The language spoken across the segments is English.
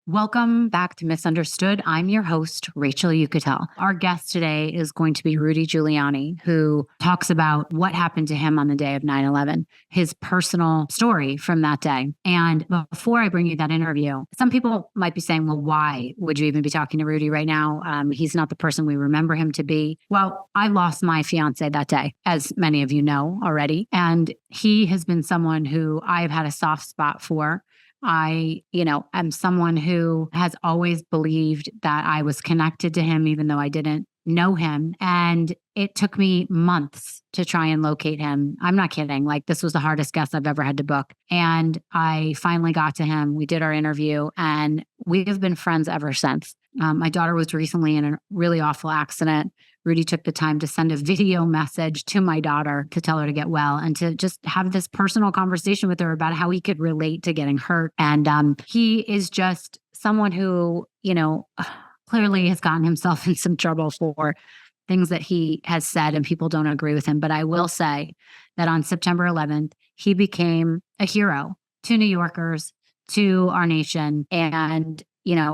Welcome back to Misunderstood. I'm your host, Rachel Uchitel. Our guest today is going to be Rudy Giuliani, who talks about what happened to him on the day of 9/11, his personal story from that day. And before I bring you that interview, some people might be saying, well, why would you even be talking to Rudy right now? He's not the person we remember him to be. Well, I lost my fiance that day, as many of you know already. And he has been someone who I've had a soft spot for. I, am someone who has always believed that I was connected to him, even though I didn't know him. And it took me months to try and locate him. I'm not kidding. Like, this was the hardest guest I've ever had to book. And I finally got to him. We did our interview and we have been friends ever since. My daughter was recently in a really awful accident. Rudy took the time to send a video message to my daughter to tell her to get well and to just have this personal conversation with her about how he could relate to getting hurt. And he is just someone who, clearly has gotten himself in some trouble for things that he has said, and people don't agree with him. But I will say that on September 11th, he became a hero to New Yorkers, to our nation. And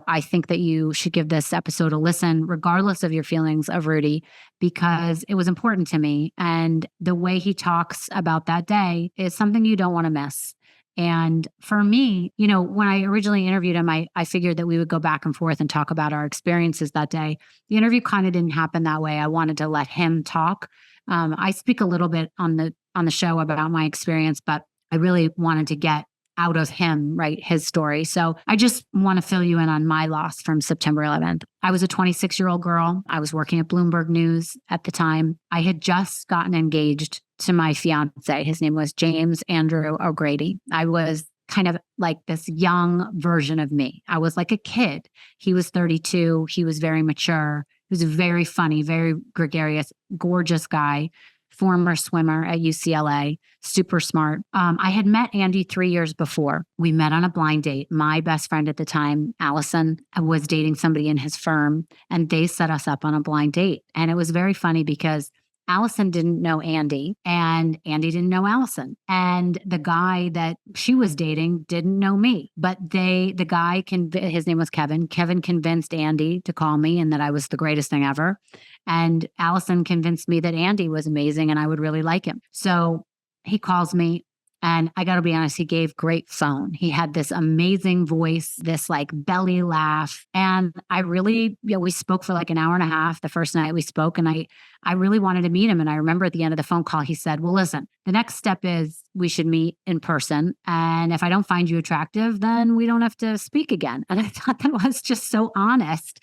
I think that you should give this episode a listen, regardless of your feelings of Rudy, because it was important to me. And the way he talks about that day is something you don't want to miss. And for me, when I originally interviewed him, I figured that we would go back and forth and talk about our experiences that day. The interview kind of didn't happen that way. I wanted to let him talk. I speak a little bit on the show about my experience, but I really wanted to get out of him, right, his story. So I just want to fill you in on my loss from September 11th. I was a 26-year-old girl. I was working at Bloomberg News at the time. I had just gotten engaged to my fiance. His name was James Andrew O'Grady. I was kind of like this young version of me. I was like a kid. He was 32. He was very mature. He was very funny, very gregarious, gorgeous guy. Former swimmer at UCLA, super smart. I had met Andy 3 years before. We met on a blind date. My best friend at the time, Allison, was dating somebody in his firm, and they set us up on a blind date. And it was very funny because Allison didn't know Andy and Andy didn't know Allison. And the guy that she was dating didn't know me, but his name was Kevin. Kevin convinced Andy to call me and that I was the greatest thing ever. And Allison convinced me that Andy was amazing and I would really like him. So he calls me. And I got to be honest, he gave great phone. He had this amazing voice, this like belly laugh. And I really, we spoke for like an hour and a half the first night we spoke. And I really wanted to meet him. And I remember at the end of the phone call, he said, well, listen, the next step is we should meet in person. And if I don't find you attractive, then we don't have to speak again. And I thought that was just so honest.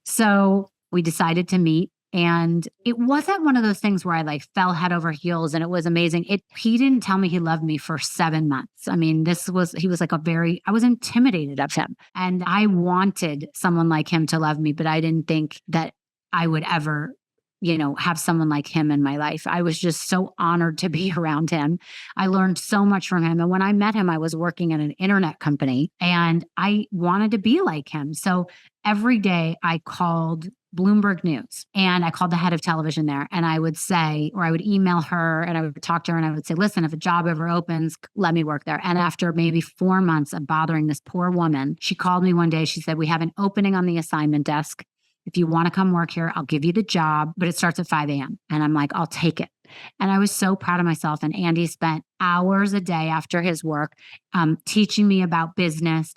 So we decided to meet. And it wasn't one of those things where I like fell head over heels and it was amazing. He didn't tell me he loved me for 7 months. I mean, he was like I was intimidated of him. And I wanted someone like him to love me, but I didn't think that I would ever, have someone like him in my life. I was just so honored to be around him. I learned so much from him. And when I met him, I was working at an internet company and I wanted to be like him. So every day I called Bloomberg News and I called the head of television there and I would say, or I would email her and I would talk to her and I would say, listen, if a job ever opens, let me work there. And after maybe 4 months of bothering this poor woman, she called me one day. She said, we have an opening on the assignment desk. If you want to come work here, I'll give you the job, but it starts at 5 a.m. And I'm like, I'll take it. And I was so proud of myself. And Andy spent hours a day after his work teaching me about business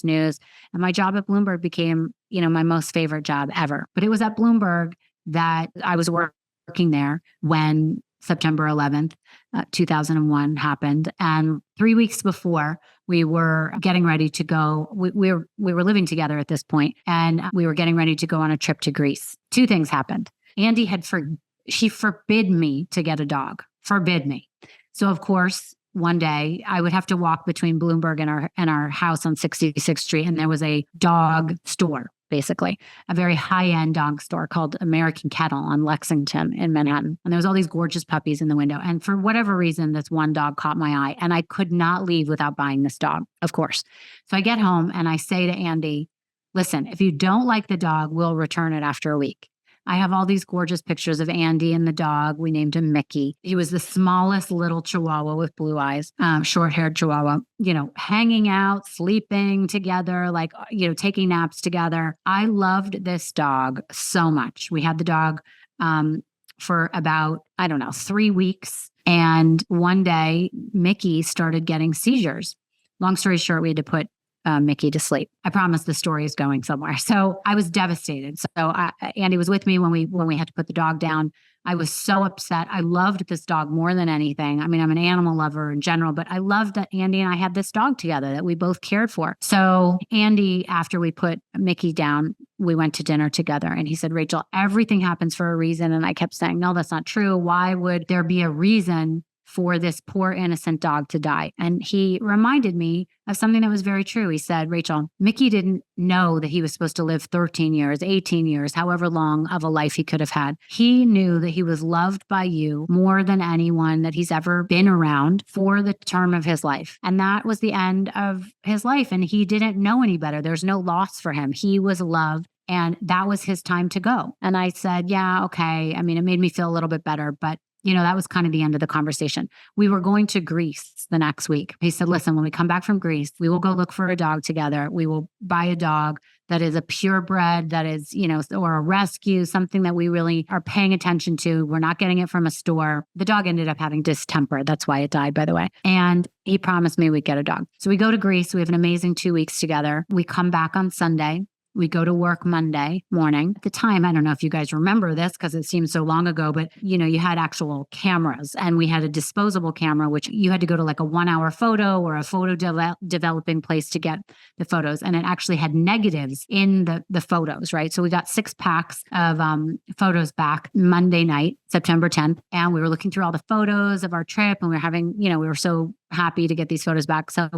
news. And my job at Bloomberg became, my most favorite job ever. But it was at Bloomberg that I was working there when September 11th, 2001 happened. And 3 weeks before, we were getting ready to go. We were living together at this point, and we were getting ready to go on a trip to Greece. 2 things happened. Andy she forbid me to get a dog, forbid me. So of course, one day I would have to walk between Bloomberg and our house on 66th Street. And there was a dog store, basically a very high-end dog store called American Kennel on Lexington in Manhattan. And there was all these gorgeous puppies in the window. And for whatever reason, this one dog caught my eye and I could not leave without buying this dog, of course. So I get home and I say to Andy, listen, if you don't like the dog, we'll return it after a week. I have all these gorgeous pictures of Andy and the dog. We named him Mickey. He was the smallest little chihuahua with blue eyes, short-haired chihuahua, hanging out, sleeping together, taking naps together. I loved this dog so much. We had the dog for about, 3 weeks. And one day, Mickey started getting seizures. Long story short, we had to put Mickey to sleep. I promise the story is going somewhere. So I was devastated. So Andy was with me when we had to put the dog down. I was so upset. I loved this dog more than anything. I mean, I'm an animal lover in general, but I loved that Andy and I had this dog together that we both cared for. So Andy, after we put Mickey down, we went to dinner together and he said, Rachel, everything happens for a reason. And I kept saying, no, that's not true. Why would there be a reason for this poor innocent dog to die? And he reminded me of something that was very true. He said, Rachel, Mickey didn't know that he was supposed to live 13 years, 18 years, however long of a life he could have had. He knew that he was loved by you more than anyone that he's ever been around for the term of his life. And that was the end of his life. And he didn't know any better. There's no loss for him. He was loved. And that was his time to go. And I said, yeah, okay. I mean, it made me feel a little bit better, but that was kind of the end of the conversation. We were going to Greece the next week. He said, listen, when we come back from Greece, we will go look for a dog together. We will buy a dog that is a purebred, that is, or a rescue, something that we really are paying attention to. We're not getting it from a store. The dog ended up having distemper. That's why it died, by the way. And he promised me we'd get a dog. So we go to Greece. We have an amazing 2 weeks together. We come back on Sunday. We go to work Monday morning. At the time, I don't know if you guys remember this because it seems so long ago, but you had actual cameras and we had a disposable camera, which you had to go to like a 1-hour photo or a photo developing place to get the photos. And it actually had negatives in the photos, right? So we got 6 packs of photos back Monday night, September 10th. And we were looking through all the photos of our trip and we were having, we were so happy to get these photos back. So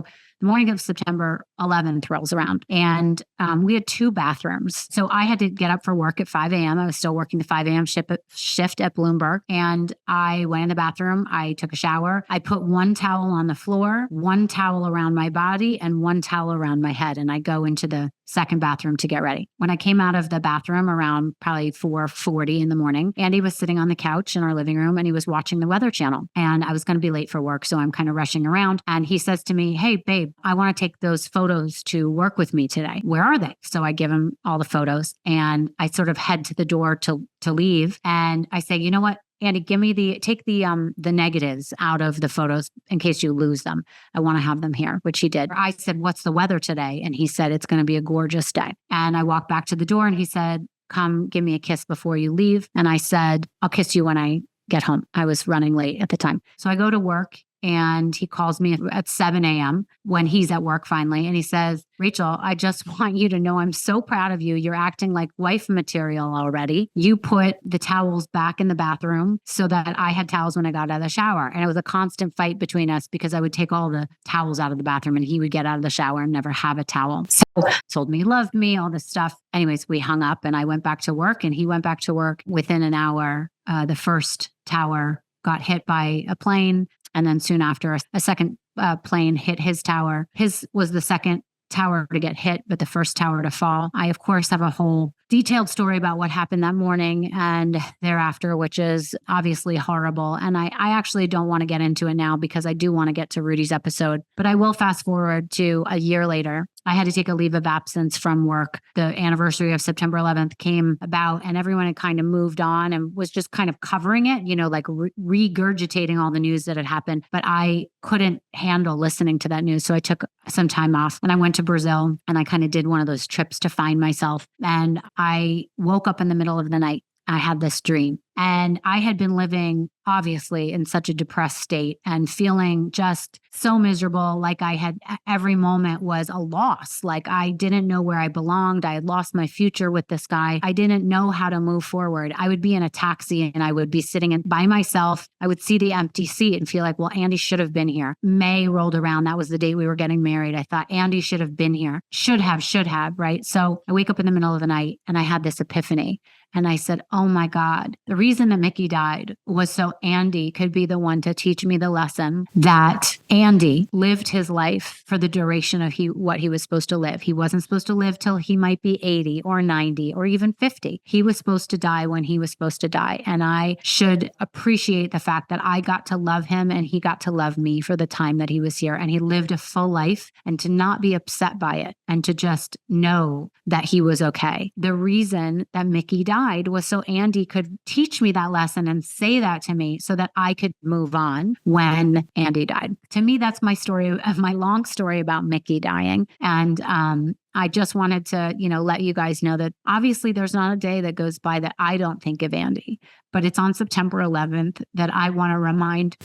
the morning of September 11th rolls around and we had 2 bathrooms. So I had to get up for work at 5 a.m. I was still working the 5 a.m. shift at Bloomberg. And I went in the bathroom. I took a shower. I put 1 towel on the floor, 1 towel around my body, and 1 towel around my head. And I go into the second bathroom to get ready. When I came out of the bathroom around probably 4:40 in the morning, Andy was sitting on the couch in our living room and he was watching the Weather Channel. And I was going to be late for work. So I'm kind of rushing around. And he says to me, hey, babe, I want to take those photos to work with me today. Where are they? So I give him all the photos and I sort of head to the door to leave. And I say, you know what? Andy, take the negatives out of the photos in case you lose them. I want to have them here, which he did. I said, what's the weather today? And he said, it's going to be a gorgeous day. And I walked back to the door and he said, come give me a kiss before you leave. And I said, I'll kiss you when I get home. I was running late at the time. So I go to work and he calls me at 7 a.m. when he's at work finally. And he says, Rachel, I just want you to know I'm so proud of you. You're acting like wife material already. You put the towels back in the bathroom so that I had towels when I got out of the shower. And it was a constant fight between us because I would take all the towels out of the bathroom and he would get out of the shower and never have a towel. So told me he loved me, all this stuff. Anyways, we hung up and I went back to work and he went back to work within an hour. The first tower got hit by a plane. And then soon after, a second plane hit his tower. His was the second tower to get hit, but the first tower to fall. I, of course, have a whole detailed story about what happened that morning and thereafter, which is obviously horrible. And I actually don't want to get into it now because I do want to get to Rudy's episode, but I will fast forward to a year later. I had to take a leave of absence from work. The anniversary of September 11th came about and everyone had kind of moved on and was just kind of covering it, regurgitating all the news that had happened. But I couldn't handle listening to that news. So I took some time off and I went to Brazil and I kind of did one of those trips to find myself. And I woke up in the middle of the night. I had this dream and I had been living obviously in such a depressed state and feeling just so miserable. Like I had every moment was a loss. Like I didn't know where I belonged. I had lost my future with this guy. I didn't know how to move forward. I would be in a taxi and I would be sitting by myself. I would see the empty seat and feel like, well, Andy should have been here. May rolled around. That was the date we were getting married. I thought Andy should have been here. Should have, right? So I wake up in the middle of the night and I had this epiphany. And I said, oh my God, the reason that Mickey died was so Andy could be the one to teach me the lesson that Andy lived his life for the duration of what he was supposed to live. He wasn't supposed to live till he might be 80 or 90 or even 50. He was supposed to die when he was supposed to die. And I should appreciate the fact that I got to love him and he got to love me for the time that he was here. And he lived a full life, and to not be upset by it and to just know that he was okay. The reason that Mickey died was so Andy could teach me that lesson and say that to me so that I could move on when Andy died. To me, that's my story of my long story about Mickey dying. And I just wanted to, let you guys know that obviously there's not a day that goes by that I don't think of Andy, but it's on September 11th that I want to remind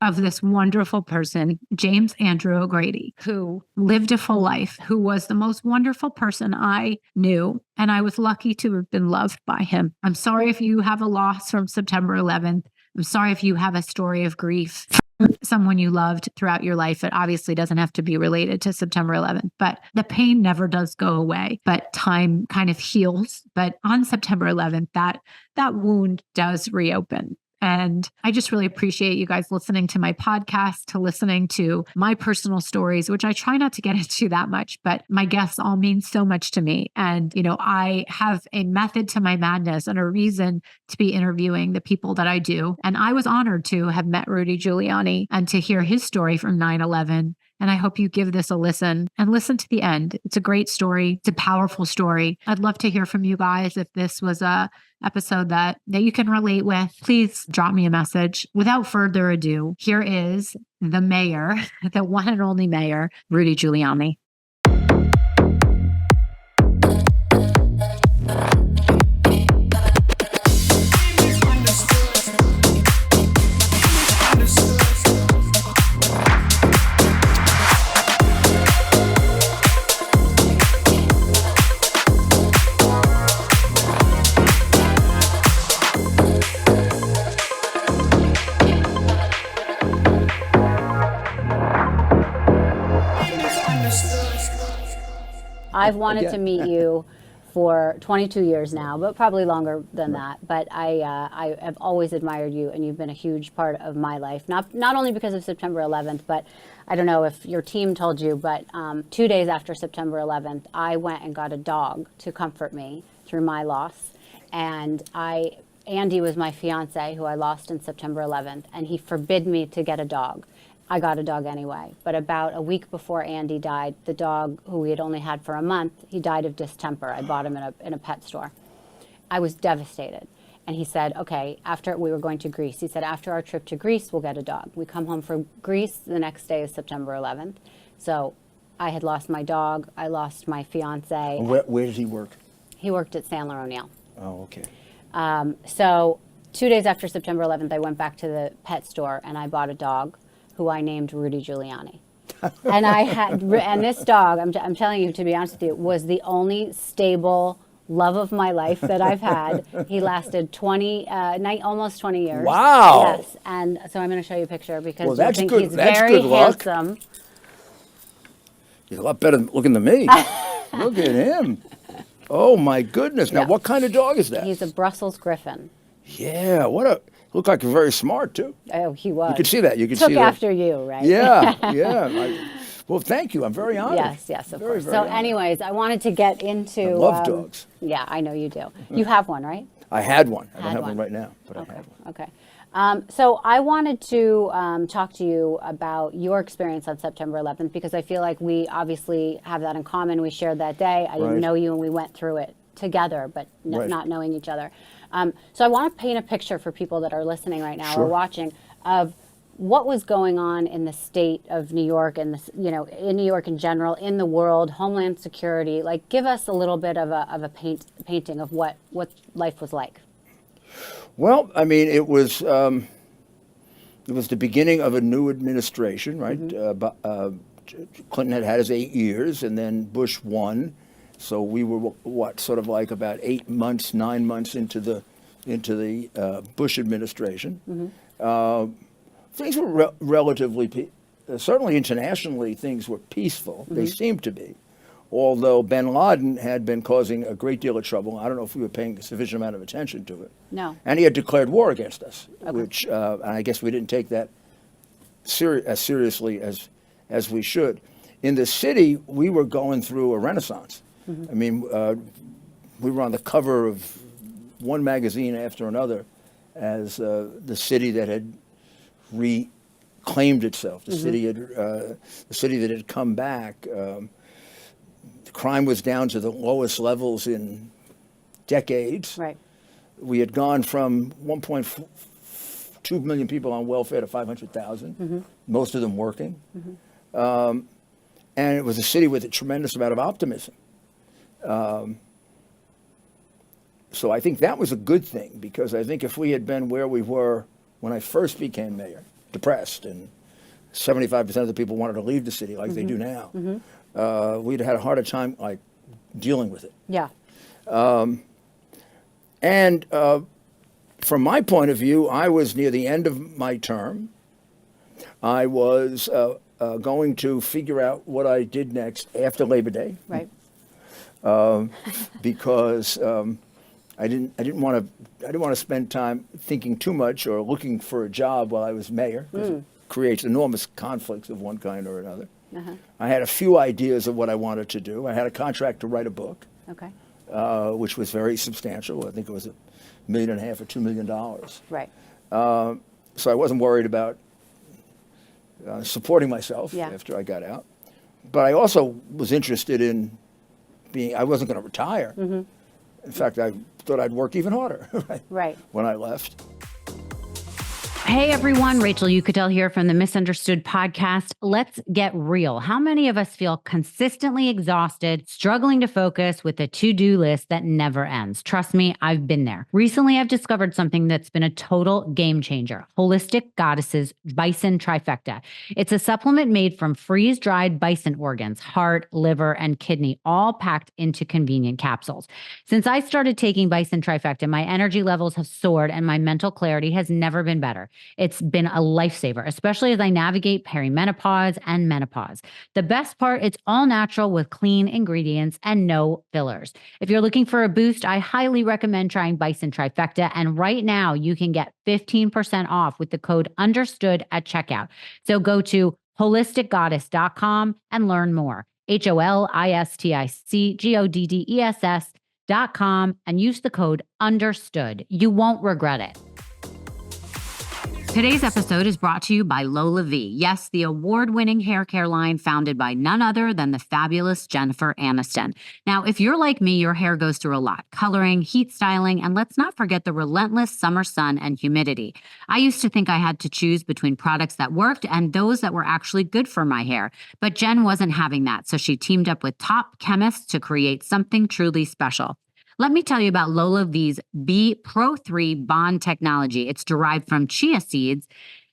of this wonderful person, James Andrew O'Grady, who lived a full life, who was the most wonderful person I knew, and I was lucky to have been loved by him. I'm sorry if you have a loss from September 11th. I'm sorry if you have a story of grief from someone you loved throughout your life. It obviously doesn't have to be related to September 11th, but the pain never does go away, but time kind of heals. But on September 11th, that wound does reopen. And I just really appreciate you guys listening to my podcast, to listening to my personal stories, which I try not to get into that much, but my guests all mean so much to me. And, I have a method to my madness and a reason to be interviewing the people that I do. And I was honored to have met Rudy Giuliani and to hear his story from 9/11. And I hope you give this a listen and listen to the end. It's a great story. It's a powerful story. I'd love to hear from you guys. If this was a episode that you can relate with, please drop me a message. Without further ado, here is the mayor, the one and only mayor, Rudy Giuliani. I've wanted to meet you for 22 years now, but probably longer than that. But I have always admired you, and you've been a huge part of my life. Not only because of September 11th, but I don't know if your team told you, but 2 days after September 11th, I went and got a dog to comfort me through my loss. And Andy was my fiance, who I lost in September 11th, and he forbid me to get a dog. I got a dog anyway. But about a week before Andy died, the dog, who we had only had for a month, he died of distemper. I bought him in a pet store. I was devastated. And he said, okay, we were going to Greece. He said, after our trip to Greece, we'll get a dog. We come home from Greece. The next day is September 11th. So I had lost my dog. I lost my fiance. Where did he work? He worked at Sandler O'Neill. Oh, okay. So 2 days after September 11th, I went back to the pet store and I bought a dog who I named Rudy Giuliani. And this dog, I'm telling you, to be honest with you, was the only stable love of my life that I've had. He lasted almost 20 years. Wow. Yes. And so I'm going to show you a picture because that's think good. he's That's very good luck. handsome. He's a lot better looking than me. Look at him. Oh, my goodness. Now, what kind of dog is that? He's a Brussels Griffon. Yeah, looked like very smart, too. Oh, he was. You could see that. Took after you, right? Yeah. Well, thank you. I'm very honored. Yes, of very, course. very So honored. anyways, I wanted to get into... I love dogs. Yeah, I know you do. You have one, right? I had one. I don't have one right now, but I had one. Okay. So I wanted to talk to you about your experience on September 11th because I feel like we obviously have that in common. We shared that day. I didn't know you and we went through it together, but not knowing each other. So I want to paint a picture for people that are listening right now or watching of what was going on in the state of New York and in New York in general, in the world, Homeland Security. Like, give us a little bit of a painting of what life was like. Well, I mean, it was the beginning of a new administration, right? Mm-hmm. Clinton had his 8 years, and then Bush won. So we were sort of like about 9 months into the Bush administration. Mm-hmm. Things were relatively, certainly internationally, things were peaceful. Mm-hmm. They seemed to be. although bin Laden had been causing a great deal of trouble. I don't know if we were paying a sufficient amount of attention to it. No. And he had declared war against us, Okay. which and I guess we didn't take that as seriously as we should. In the city, we were going through a renaissance. I mean, we were on the cover of one magazine after another as the city that had reclaimed itself, the city that had come back. The crime was down to the lowest levels in decades. Right. We had gone from 1.2 million people on welfare to 500,000, most of them working. And it was a city with a tremendous amount of optimism. So I think that was a good thing, because I think if we had been where we were when I first became mayor, depressed, and 75% of the people wanted to leave the city like they do now, we'd had a harder time like dealing with it. Yeah. And from my point of view, I was near the end of my term. I was going to figure out what I did next after Labor Day. Right. Because I didn't want to spend time thinking too much or looking for a job while I was mayor, because it creates enormous conflicts of one kind or another. I had a few ideas of what I wanted to do. I had a contract to write a book, Okay. which was very substantial. I think it was $1.5 million or $2 million. Right. So I wasn't worried about supporting myself after I got out. But I also was interested in I wasn't going to retire. In fact, I thought I'd work even harder Right. when I left. Hey everyone, Rachel Uchitel here from the Misunderstood podcast. Let's get real. How many of us feel consistently exhausted, struggling to focus with a to-do list that never ends? Trust me, I've been there. Recently, I've discovered something that's been a total game changer. Holistic Goddess's Bison Trifecta. It's a supplement made from freeze-dried bison organs, heart, liver, and kidney, all packed into convenient capsules. Since I started taking Bison Trifecta, my energy levels have soared and my mental clarity has never been better. It's been a lifesaver, especially as I navigate perimenopause and menopause. The best part, it's all natural with clean ingredients and no fillers. If you're looking for a boost, I highly recommend trying Bison Trifecta. And right now you can get 15% off with the code UNDERSTOOD at checkout. So go to holisticgoddess.com and learn more. holisticgoddess.com and use the code UNDERSTOOD. You won't regret it. Today's episode is brought to you by Lola V. Yes, the award-winning hair care line founded by none other than the fabulous Jennifer Aniston. Now, if you're like me, your hair goes through a lot. Coloring, heat styling, and let's not forget the relentless summer sun and humidity. I used to think I had to choose between products that worked and those that were actually good for my hair. But Jen wasn't having that, so she teamed up with top chemists to create something truly special. Let me tell you about Lola V's B Pro 3 Bond technology. It's derived from chia seeds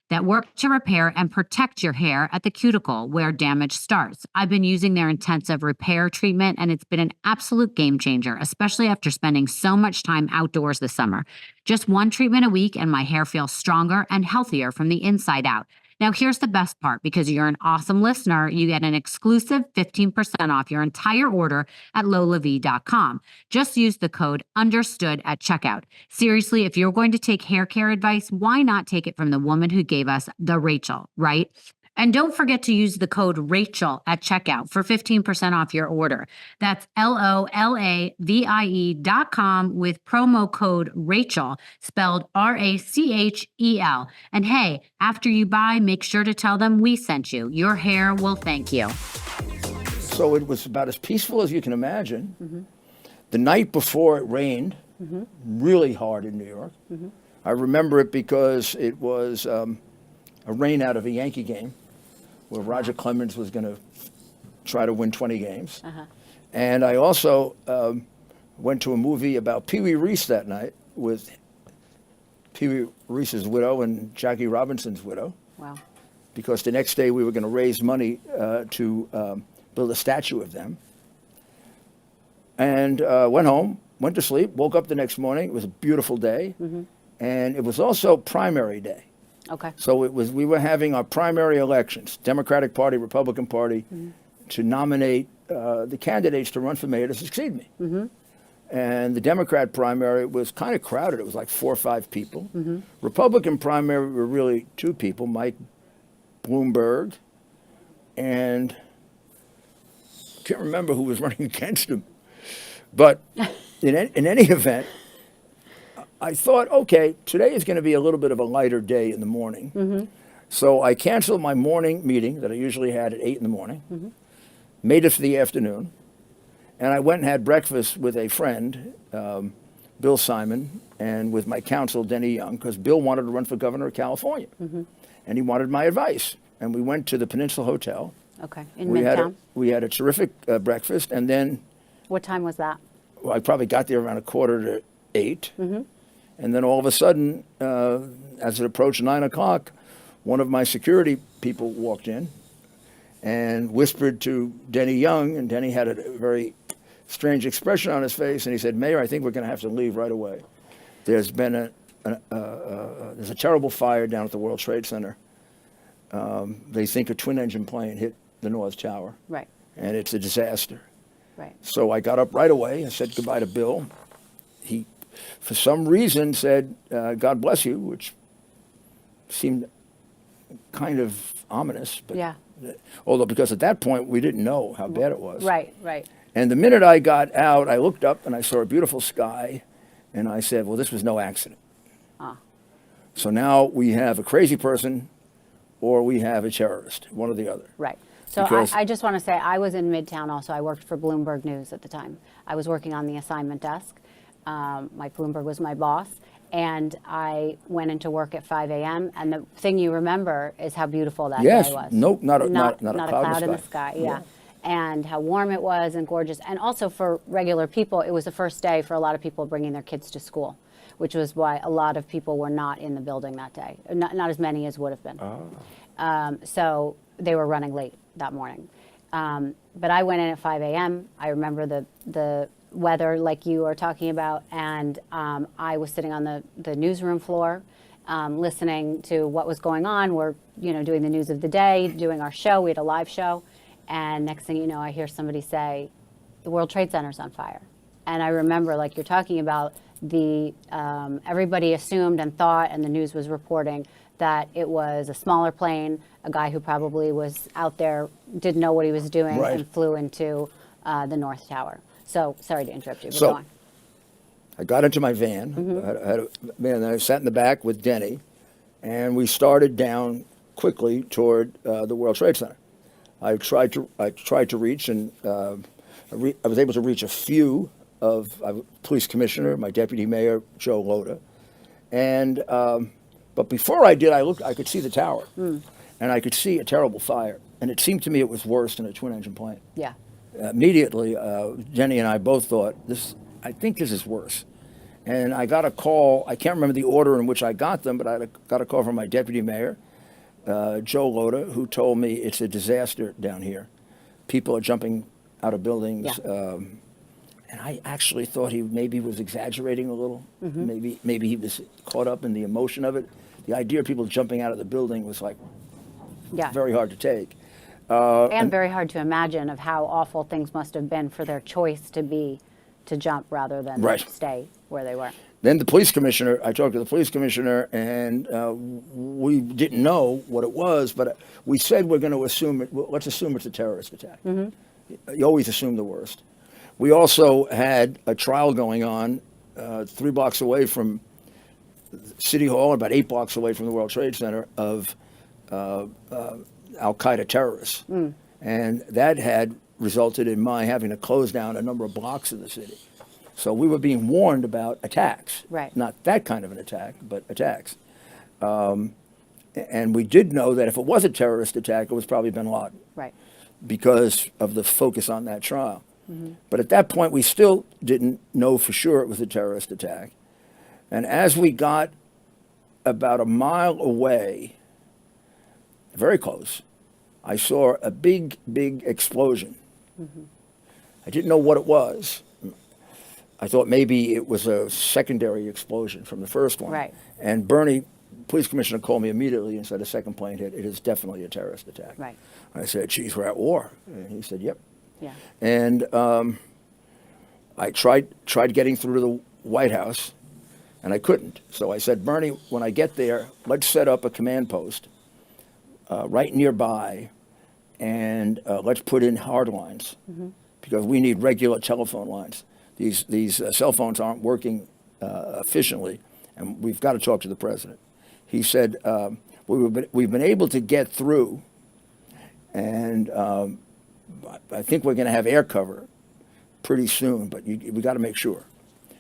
that work to repair and protect your hair at the cuticle where damage starts. I've been using their intensive repair treatment, and it's been an absolute game changer, especially after spending so much time outdoors this summer. Just one treatment a week, and my hair feels stronger and healthier from the inside out. Now, here's the best part. Because you're an awesome listener, you get an exclusive 15% off your entire order at lolav.com. Just use the code UNDERSTOOD at checkout. Seriously, if you're going to take hair care advice, why not take it from the woman who gave us the Rachel, right? And don't forget to use the code Rachel at checkout for 15% off your order. That's LOLAVIE.com with promo code Rachel, spelled RACHEL. And hey, after you buy, make sure to tell them we sent you. Your hair will thank you. So it was about as peaceful as you can imagine. The night before it rained really hard in New York. I remember it because it was a rain out of a Yankee game where Roger Clemens was going to try to win 20 games. And I also went to a movie about Pee Wee Reese that night with Pee Wee Reese's widow and Jackie Robinson's widow. Wow. Because the next day we were going to raise money to build a statue of them. And went home, went to sleep, woke up the next morning. It was a beautiful day. And it was also primary day. Okay. So we were having our primary elections, Democratic Party, Republican Party, to nominate the candidates to run for mayor to succeed me. And the Democrat primary was kind of crowded. It was like 4 or 5 people. Republican primary were really 2 people, Mike Bloomberg, and I can't remember who was running against him. But in any event, I thought, okay, today is going to be a little bit of a lighter day in the morning. So I canceled my morning meeting that I usually had at 8 in the morning, made it for the afternoon, and I went and had breakfast with a friend, Bill Simon, and with my counsel, Denny Young, because Bill wanted to run for governor of California. And he wanted my advice. And we went to the Peninsula Hotel. Okay, in Midtown? We had a terrific breakfast, and then... What time was that? Well, I probably got there around 7:45. And then all of a sudden, as it approached 9 o'clock, one of my security people walked in and whispered to Denny Young, and Denny had a very strange expression on his face, and he said, "Mayor, I think we're going to have to leave right away. There's been there's a terrible fire down at the World Trade Center. They think a twin-engine plane hit the North Tower, Right. and it's a disaster." Right. So I got up right away. I said goodbye to Bill. He, for some reason, said, "God bless you," which seemed kind of ominous. But Yeah. although, because at that point, we didn't know how bad it was. Right, right. And the minute I got out, I looked up and I saw a beautiful sky. And I said, well, this was no accident. So now we have a crazy person or we have a terrorist, one or the other. Right. So I just want to say I was in Midtown also. I worked for Bloomberg News at the time. I was working on the assignment desk. Mike Bloomberg was my boss. And I went into work at 5 a.m. And the thing you remember is how beautiful that day was. Nope, not a cloud in the sky. Yeah. And how warm it was and gorgeous. And also for regular people, it was the first day for a lot of people bringing their kids to school, which was why a lot of people were not in the building that day. Not as many as would have been. So they were running late that morning. But I went in at 5 a.m. I remember the weather like you are talking about. And I was sitting on the newsroom floor listening to what was going on. We're doing the news of the day, doing our show. We had a live show. And next thing you know, I hear somebody say, the World Trade Center's on fire. And I remember, like you're talking about, everybody assumed and thought, and the news was reporting, that it was a smaller plane, a guy who probably was out there, didn't know what he was doing, Right. and flew into the North Tower. So, sorry to interrupt you, but So, go on. I got into my van. I sat in the back with Denny, and we started down quickly toward the World Trade Center. I tried to reach, and I was able to reach a few of police commissioner, my deputy mayor, Joe Loda, and but before I did, I could see the tower, and I could see a terrible fire, and it seemed to me it was worse than a twin-engine plane. Yeah. Immediately, Jenny and I both thought, I think this is worse. And I got a call. I can't remember the order in which I got them, but I got a call from my deputy mayor, Joe Loda, who told me it's a disaster down here. People are jumping out of buildings. Yeah. And I actually thought he maybe was exaggerating a little. Maybe he was caught up in the emotion of it. The idea of people jumping out of the building was like very hard to take. And very hard to imagine of how awful things must have been for their choice to jump rather than stay where they were. Then the police commissioner, I talked to the police commissioner, and we didn't know what it was, but we said we're going to assume it. Let's assume it's a terrorist attack. You always assume the worst. We also had a trial going on 3 blocks away from City Hall, about 8 blocks away from the World Trade Center, of Al-Qaeda terrorists. And that had resulted in my having to close down a number of blocks in the city. So we were being warned about attacks. Right. Not that kind of an attack, but attacks. And we did know that if it was a terrorist attack, it was probably bin Laden. Right. Because of the focus on that trial. But at that point, we still didn't know for sure it was a terrorist attack. And as we got about a mile away, very close, I saw a big, big explosion. I didn't know what it was. I thought maybe it was a secondary explosion from the first one. Right. And Bernie, police commissioner, called me immediately and said a second plane hit. It is definitely a terrorist attack. Right. I said, geez, we're at war. And he said, yep. Yeah. And I tried getting through to the White House, and I couldn't. So I said, Bernie, when I get there, let's set up a command post right nearby, and let's put in hard lines because we need regular telephone lines. These cell phones aren't working efficiently, and we've got to talk to the president. He said, we've been able to get through, and I think we're going to have air cover pretty soon, but we got to make sure.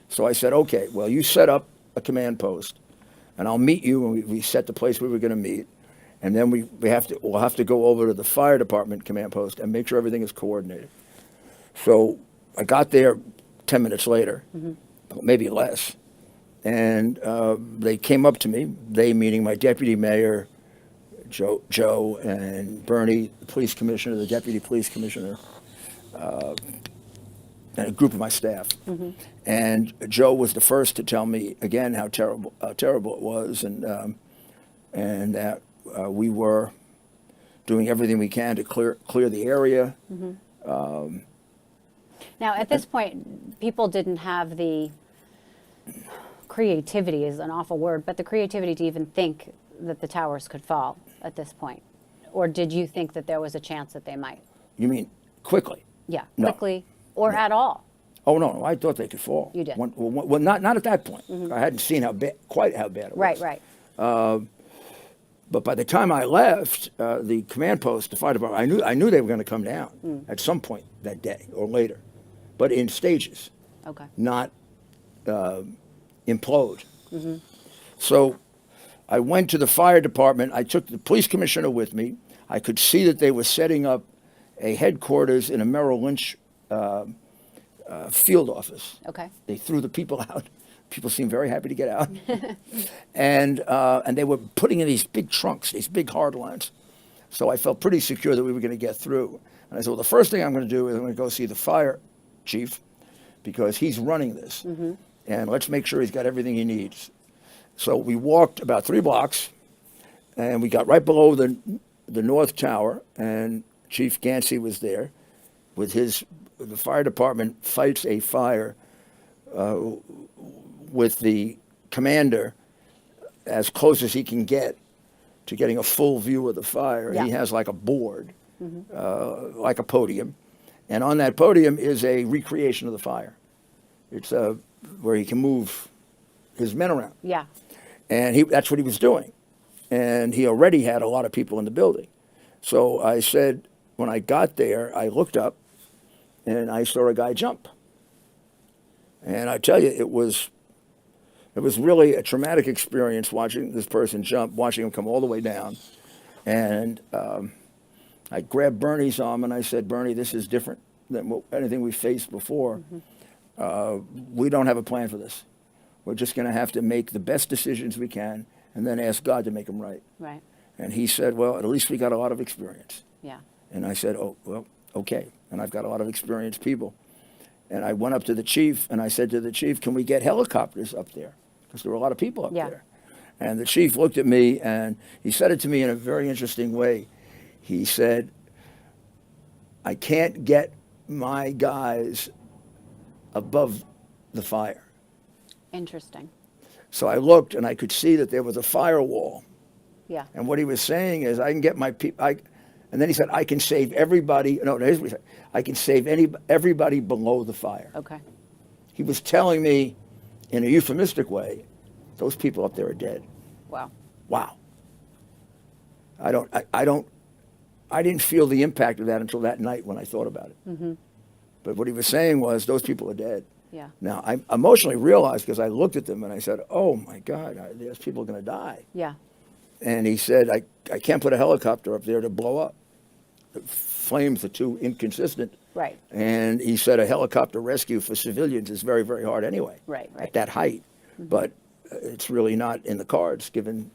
So I said, okay, well, you set up a command post, and I'll meet you, and we set the place we were going to meet, and then we'll have to go over to the fire department command post and make sure everything is coordinated. So I got there 10 minutes later, maybe less, and they came up to me, they meaning my deputy mayor, Joe, and Bernie, the police commissioner, the deputy police commissioner, and a group of my staff. And Joe was the first to tell me again how terrible it was, and that we were doing everything we can to clear the area. Now, at this point, people didn't have the creativity, is an awful word, but the creativity to even think that the towers could fall at this point. Or did you think that there was a chance that they might? You mean quickly? Yeah, No. quickly or at all. Oh no, I thought they could fall. You did? Well, not at that point. I hadn't seen quite how bad it was. Right. But by the time I left the command post, the fire department, I knew they were going to come down at some point that day or later, but in stages. Okay. Not implode. So I went to the fire department. I took the police commissioner with me. I could see that they were setting up a headquarters in a Merrill Lynch field office. Okay. They threw the people out. People seemed very happy to get out. And they were putting in these big trunks, these big hard lines. So I felt pretty secure that we were going to get through. And I said, well, the first thing I'm going to do is I'm going to go see the fire chief because he's running this. And let's make sure he's got everything he needs. So we walked about 3 blocks, and we got right below the North Tower, and Chief Gansey was there with the fire department fights a fire with the commander as close as he can get to getting a full view of the fire. Yeah. He has like a board, like a podium, and on that podium is a recreation of the fire. It's where he can move his men around. Yeah. And that's what he was doing. And he already had a lot of people in the building. So I said, when I got there, I looked up and I saw a guy jump. And I tell you, it was really a traumatic experience watching this person jump, watching him come all the way down. And I grabbed Bernie's arm and I said, Bernie, this is different than anything we faced before. We don't have a plan for this. We're just going to have to make the best decisions we can and then ask God to make them right. Right. And he said, well, at least we got a lot of experience. Yeah. And I said, oh, well, okay. And I've got a lot of experienced people. And I went up to the chief and I said to the chief, can we get helicopters up there? Because there were a lot of people up there. And the chief looked at me and he said it to me in a very interesting way. He said, I can't get my guys above the fire. Interesting. So I looked and I could see that there was a firewall. Yeah. And what he was saying is, I can get my people. And then he said, I can save everybody. No, here's what he said. I can save everybody below the fire. Okay. He was telling me, in a euphemistic way, those people up there are dead. Wow. Wow. I didn't feel the impact of that until that night when I thought about it. But what he was saying was, those people are dead. Yeah. Now, I emotionally realized because I looked at them and I said, oh my God, there's people going to die. Yeah. And he said, I can't put a helicopter up there to blow up. The flames are too inconsistent. Right. And he said a helicopter rescue for civilians is very, very hard anyway. Right. At that height. But it's really not in the cards given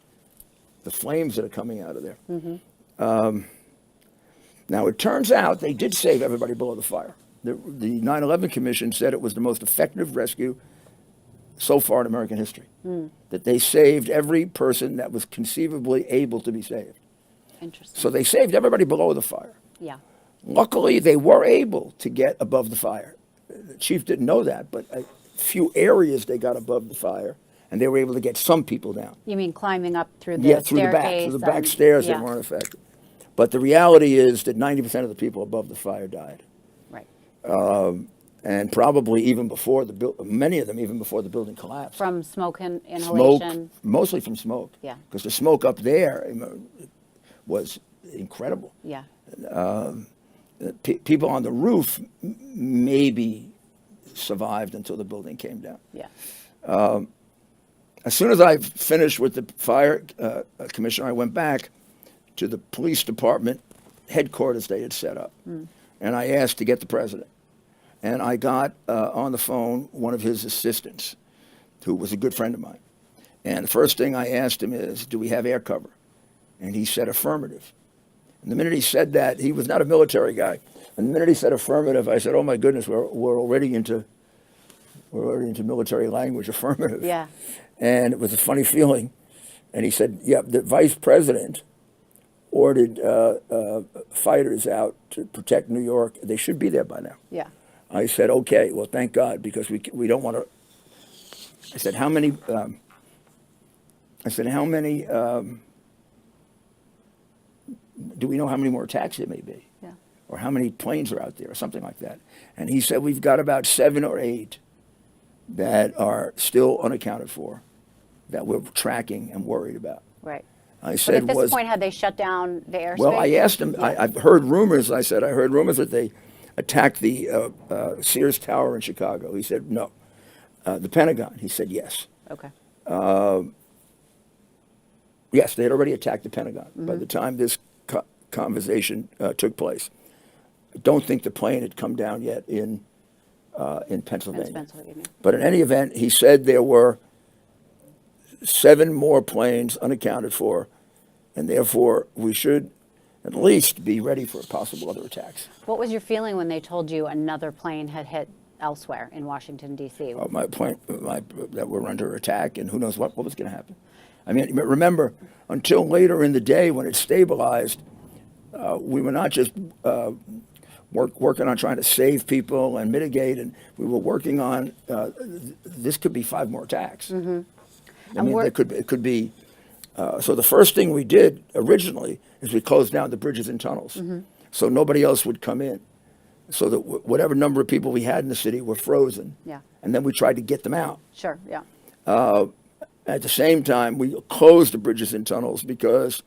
the flames that are coming out of there. Now, it turns out they did save everybody below the fire. The 9/11 Commission said it was the most effective rescue so far in American history. That they saved every person that was conceivably able to be saved. Interesting. So they saved everybody below the fire. Yeah. Luckily, they were able to get above the fire. The chief didn't know that, but a few areas they got above the fire, and they were able to get some people down. You mean climbing up through the staircase? Through the back stairs, they weren't affected. But the reality is that 90% of the people above the fire died. Right. And probably even before many of them even before the building collapsed. From smoke inhalation? Mostly from smoke. Yeah. Because the smoke up there was incredible. Yeah. People on the roof maybe survived until the building came down. Yeah. As soon as I finished with the fire commissioner, I went back to the police department headquarters they had set up. And I asked to get the president. And I got on the phone one of his assistants, who was a good friend of mine. And the first thing I asked him is, do we have air cover? And he said affirmative. And the minute he said that, he was not a military guy. And the minute he said affirmative, I said, oh my goodness, we're already into military language, affirmative. Yeah. And it was a funny feeling. And he said, yeah, the vice president ordered fighters out to protect New York. They should be there by now. Yeah. I said, okay, well, thank God, because we don't want to. I said, how many do we know how many more attacks there may be? Yeah. Or how many planes are out there or something like that? And he said, we've got about 7 or 8 that are still unaccounted for, that we're tracking and worried about. Right. I said, but at this point, had they shut down the airspace? Well, I asked him, Yeah. I've heard rumors, I said, I heard rumors that they attacked the Sears Tower in Chicago. He said, no. The Pentagon, he said, yes. Okay. Yes, they had already attacked the Pentagon by the time this conversation took place. I don't think the plane had come down yet in Pennsylvania. But in any event, he said there were 7 more planes unaccounted for, and therefore we should at least be ready for possible other attacks. What was your feeling when they told you another plane had hit elsewhere in Washington, D.C.? That we're under attack, and who knows what was going to happen. I mean, remember, until later in the day when it stabilized, we were not just working on trying to save people and mitigate, and we were working on this could be 5 more attacks. Mm-hmm. I mean, it could be. So the first thing we did originally is we closed down the bridges and tunnels, so nobody else would come in, so that whatever number of people we had in the city were frozen. Yeah. And then we tried to get them out. Sure. Yeah. At the same time, we closed the bridges and tunnels because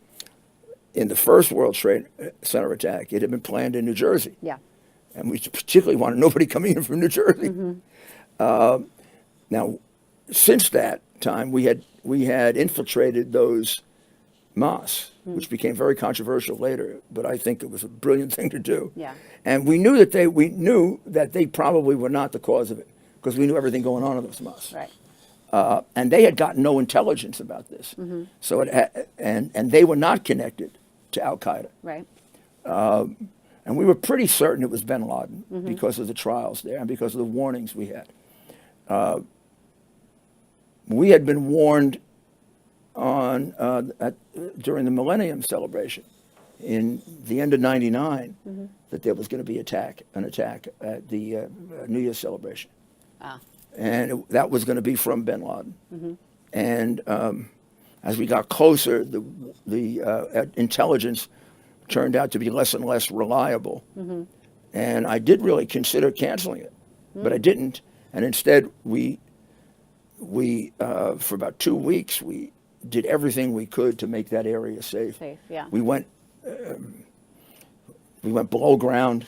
in the first World Trade Center attack, it had been planned in New Jersey. Yeah. And we particularly wanted nobody coming in from New Jersey. Now, since that time, we had infiltrated those mosques, which became very controversial later, but I think it was a brilliant thing to do. Yeah. And we knew that they probably were not the cause of it, because we knew everything going on in those mosques. Right. And they had gotten no intelligence about this. So and they were not connected to Al Qaeda. Right. And we were pretty certain it was bin Laden because of the trials there and because of the warnings we had. We had been warned during the Millennium celebration in the end of '99 that there was going to be an attack at the New Year's celebration. Ah. And that was going to be from bin Laden. And as we got closer, the intelligence turned out to be less and less reliable. And I did really consider canceling it, but I didn't. And instead, we for about 2 weeks, we did everything we could to make that area safe. Yeah. We went below ground.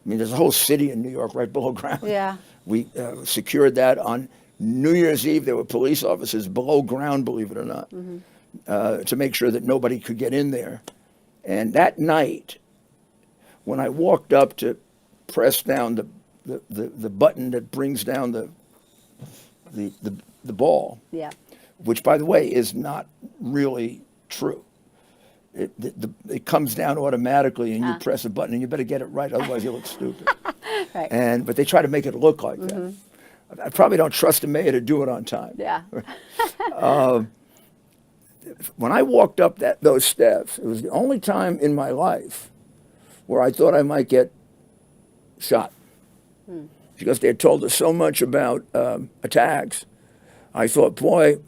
I mean, there's a whole city in New York right below ground. Yeah. We secured that. On New Year's Eve, there were police officers below ground, believe it or not, to make sure that nobody could get in there. And that night, when I walked up to press down the button that brings down the ball, Yeah. which, by the way, is not really true. It comes down automatically, and you press a button, and you better get it right, otherwise you look stupid. Right. But they try to make it look like that. I probably don't trust the mayor to do it on time. Yeah. When I walked up those steps, it was the only time in my life where I thought I might get shot. Because they had told us so much about attacks. I thought, boy,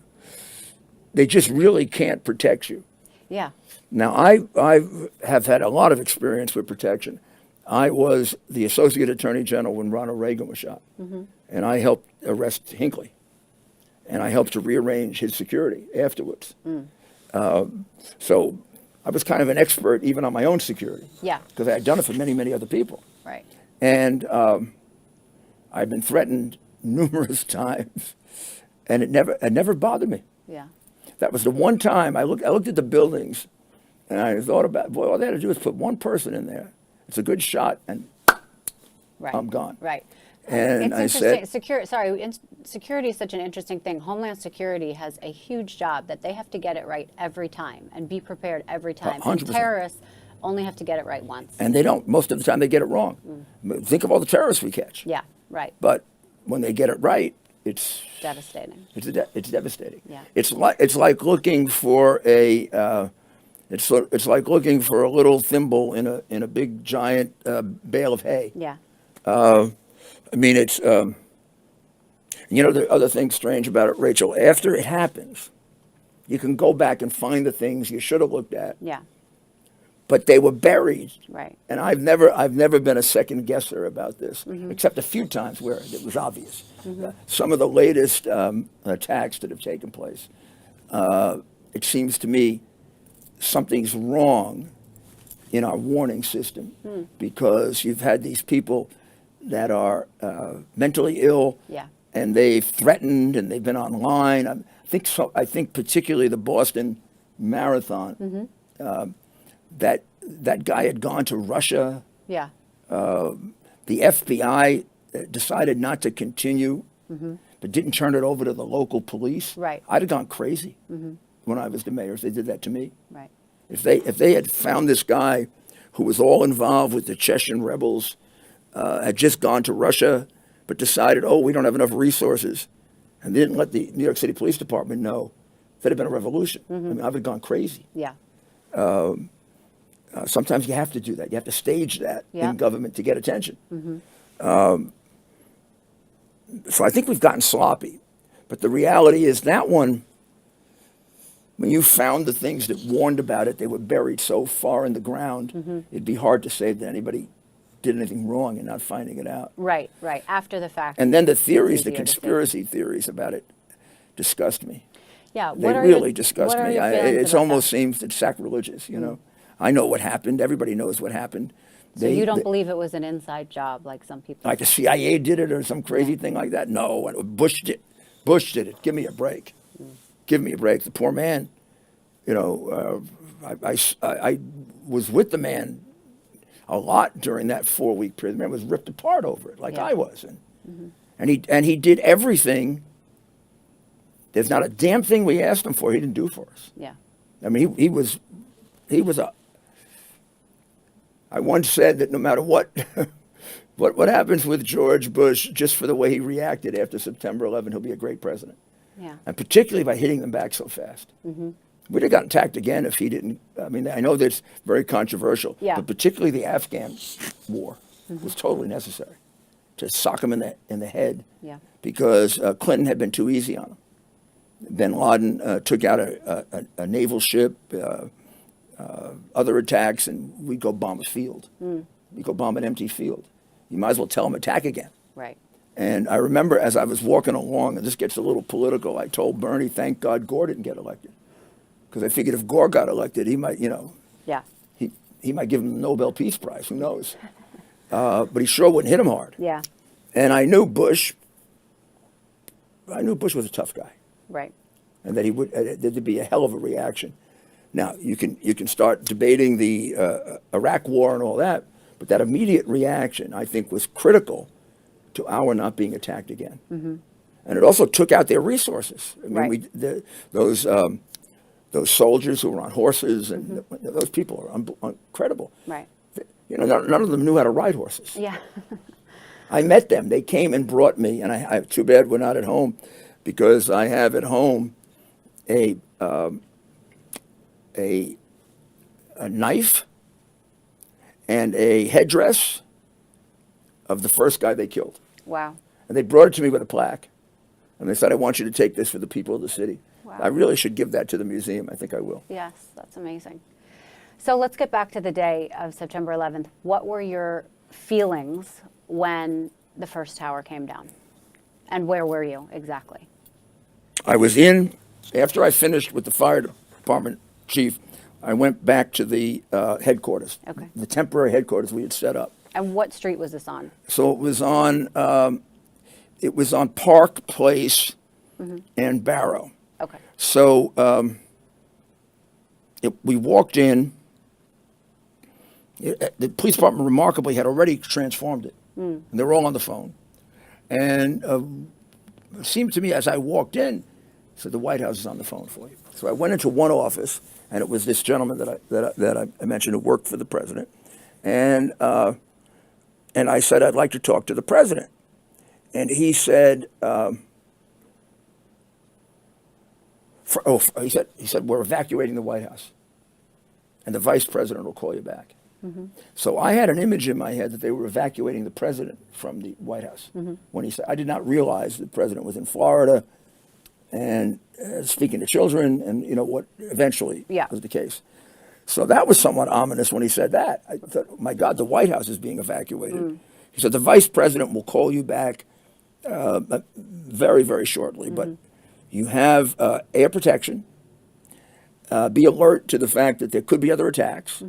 they just really can't protect you. Yeah. Now, I have had a lot of experience with protection. I was the Associate Attorney General when Ronald Reagan was shot. And I helped arrest Hinckley. And I helped to rearrange his security afterwards. So I was kind of an expert even on my own security. Yeah. Because I had done it for many, many other people. Right. And I've been threatened numerous times, and it never bothered me. Yeah. That was the one time I looked at the buildings, and I thought about, boy, all they had to do is put one person in there. It's a good shot, and Right. I'm gone. Right. And It's I interesting. said, Security is such an interesting thing. Homeland Security has a huge job that they have to get it right every time and be prepared every time. And 100%. terrorists only have to get it right once. and they don't. Most of the time, they get it wrong. Think of all the terrorists we catch. Yeah. Right. But when they get it right, it's Devastating. it's devastating. Yeah. It's like looking for a it's like looking for a little thimble in a big giant bale of hay. Yeah. I mean, it's the other thing strange about it, Rachel. After it happens, you can go back and find the things you should have looked at, Yeah. but they were buried. Right. And I've never been a second guesser about this, except a few times where it was obvious. Some of the latest attacks that have taken place, it seems to me something's wrong in our warning system because you've had these people that are mentally ill, Yeah. and they've threatened and they've been online. I think particularly the Boston Marathon. That guy had gone to Russia. Yeah. The FBI decided not to continue, but didn't turn it over to the local police. Right. I'd have gone crazy when I was the mayor if they did that to me. Right. If they had found this guy who was all involved with the Chechen rebels, had just gone to Russia, but decided, oh, we don't have enough resources, and they didn't let the New York City Police Department know, there'd have been a revolution. I mean, I would have gone crazy. Yeah. Sometimes you have to do that. You have to stage that Yeah. in government to get attention. So I think we've gotten sloppy. But the reality is that one, when you found the things that warned about it, they were buried so far in the ground, it'd be hard to say that anybody did anything wrong in not finding it out. Right. Right. After the fact. And then the theories, the easier to say. conspiracy theories about it disgust me. Yeah. They What are really your, disgust what are me. your feelings It about almost that? seems it's sacrilegious, you know. I know what happened. Everybody knows what happened. So you don't believe it was an inside job like some people? Like the CIA did it or some crazy thing like that? No, Bush did it. Give me a break. Give me a break. The poor man, I was with the man a lot during that 4-week period. The man was ripped apart over it, like Yeah. I was, and he did everything. There's not a damn thing we asked him for he didn't do for us. Yeah. I mean, he was a. I once said that no matter what happens with George Bush, just for the way he reacted after September 11, he'll be a great president. Yeah. And particularly by hitting them back so fast. We'd have gotten attacked again if he didn't. I mean, I know that's very controversial, Yeah. but particularly the Afghan war was totally necessary to sock him in the head Yeah. because Clinton had been too easy on him. Bin Laden took out a naval ship, other attacks, and we'd go bomb a field. We'd go bomb an empty field. You might as well tell him attack again. Right. And I remember as I was walking along, and this gets a little political, I told Bernie, thank God Gore didn't get elected. Because I figured if Gore got elected, he might, Yeah. he might give him the Nobel Peace Prize, who knows. But he sure wouldn't hit him hard. Yeah. And I knew Bush was a tough guy. Right. And that there'd be a hell of a reaction. Now, you can start debating the Iraq war and all that, but that immediate reaction, I think, was critical to our not being attacked again. And it also took out their resources. I mean, Right. those soldiers who were on horses, and those people are incredible. Right. None of them knew how to ride horses. Yeah. I met them. They came and brought me, and I too bad we're not at home, because I have at home a knife and a headdress of the first guy they killed. Wow. And they brought it to me with a plaque. And they said, I want you to take this for the people of the city. Wow. I really should give that to the museum. I think I will. Yes, that's amazing. So let's get back to the day of September 11th. What were your feelings when the first tower came down? And where were you exactly? I was after I finished with the fire department chief, I went back to the headquarters, Okay. the temporary headquarters we had set up. And what street was this on? So it was on Park Place and Barrow. Okay. So we walked in. The police department remarkably had already transformed it. And they were all on the phone. And it seemed to me as I walked in, said the White House is on the phone for you. So I went into one office, and it was this gentleman that I mentioned who worked for the president. And I said, I'd like to talk to the president. And he said, he said, we're evacuating the White House, and the vice president will call you back. So I had an image in my head that they were evacuating the president from the White House. When he said, I did not realize the president was in Florida and speaking to children, and what eventually was the case. So that was somewhat ominous when he said that. I thought, my God, the White House is being evacuated. He said, the vice president will call you back very, very shortly, but you have air protection. Be alert to the fact that there could be other attacks.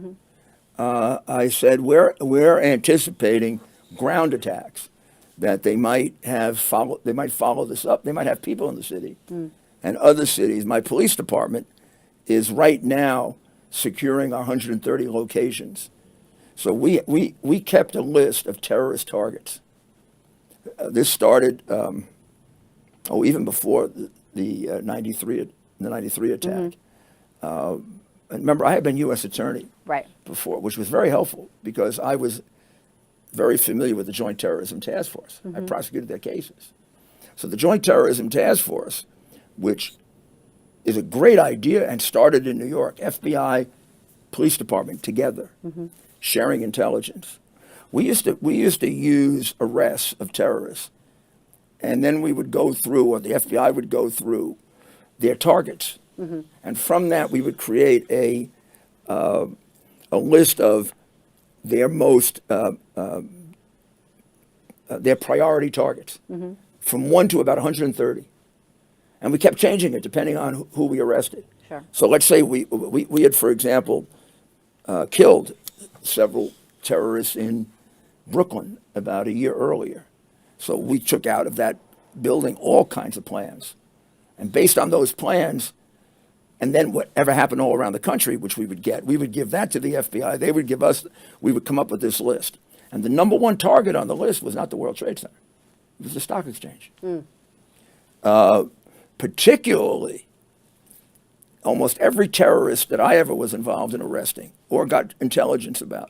I said, we're anticipating ground attacks, that they might follow this up. They might have people in the city and other cities. My police department is right now securing our 130 locations. So we kept a list of terrorist targets. This started even before the 93 attack. And remember, I had been U.S. attorney before, which was very helpful because I was very familiar with the Joint Terrorism Task Force. I prosecuted their cases. So the Joint Terrorism Task Force, which is a great idea and started in New York, FBI, police department together, sharing intelligence. We used to use arrests of terrorists, and then we would go through, or the FBI would go through their targets, and from that we would create a list of their most their priority targets, from 1 to about 130, and we kept changing it depending on who we arrested. Sure. So let's say we had, for example, killed several terrorists in Brooklyn about a year earlier. So we took out of that building all kinds of plans. And based on those plans, and then whatever happened all around the country, which we would give that to the FBI. They would give us, we would come up with this list. And the number one target on the list was not the World Trade Center. It was the stock exchange. Particularly, almost every terrorist that I ever was involved in arresting or got intelligence about,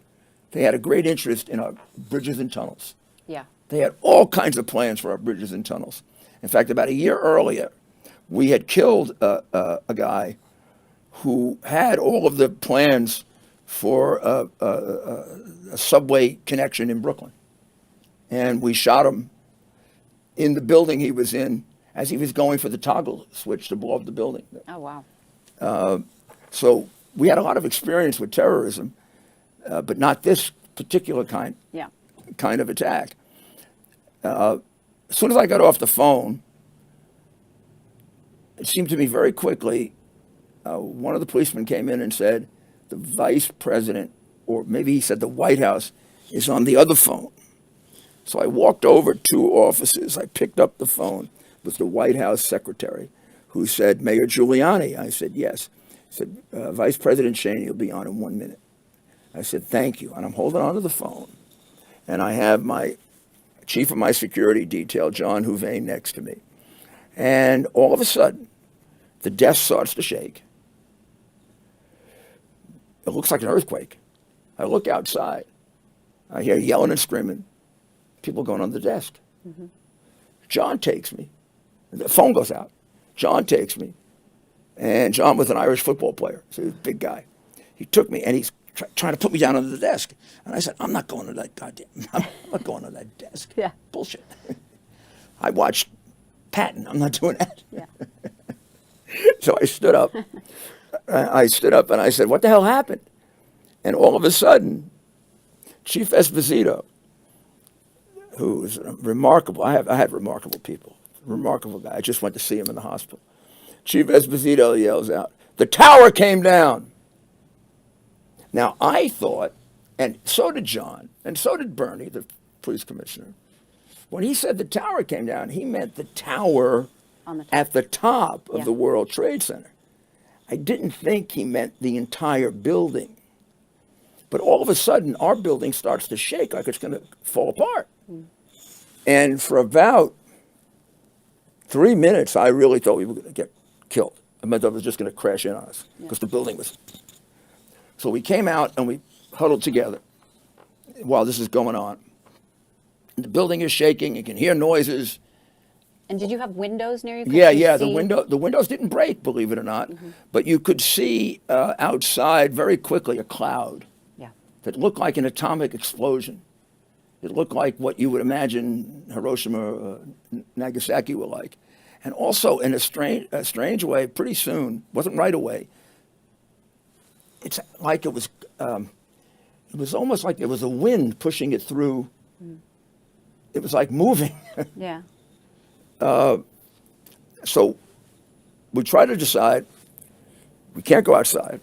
they had a great interest in our bridges and tunnels. Yeah. They had all kinds of plans for our bridges and tunnels. In fact, about a year earlier, we had killed a guy who had all of the plans for a subway connection in Brooklyn. And we shot him in the building he was in as he was going for the toggle switch to blow up the building. Oh, wow. So we had a lot of experience with terrorism, but not this particular kind of attack. As soon as I got off the phone, it seemed to me very quickly, one of the policemen came in and said, the vice president, or maybe he said the White House, is on the other phone. So I walked over 2 offices. I picked up the phone with the White House secretary, who said, Mayor Giuliani. I said, yes. He said, Vice President Cheney will be on in 1 minute. I said, thank you. And I'm holding onto the phone. And I have my chief of my security detail, John Houvain, next to me. And all of a sudden, the desk starts to shake. It looks like an earthquake. I look outside. I hear yelling and screaming. People going on the desk. John takes me. The phone goes out. John takes me. And John was an Irish football player, so he was a big guy. He took me, and he's trying to put me down under the desk. And I said, I'm not going to that I'm not going to that desk. Yeah. Bullshit. I watched Patton. I'm not doing that. Yeah. So I stood up. I stood up and I said, what the hell happened? And all of a sudden, Chief Esposito, who is remarkable, I had remarkable people, remarkable guy. I just went to see him in the hospital. Chief Esposito yells out, the tower came down. Now, I thought, and so did John, and so did Bernie, the police commissioner, when he said the tower came down, he meant the tower On the top. at the top of Yeah. the World Trade Center. I didn't think he meant the entire building. But all of a sudden, our building starts to shake like it's going to fall apart. And for about 3 minutes, I really thought we were going to get killed. I meant it was just going to crash in on us because the building was. So we came out and we huddled together while this is going on. And the building is shaking. You can hear noises. And did you have windows near you? Could Yeah, you yeah. see- The windows didn't break, believe it or not. But you could see outside very quickly a cloud Yeah. that looked like an atomic explosion. It looked like what you would imagine Hiroshima or Nagasaki were like. And also, in a strange way, pretty soon, wasn't right away, it's like it was almost like there was a wind pushing it through. It was like moving. Yeah. So we try to decide, we can't go outside.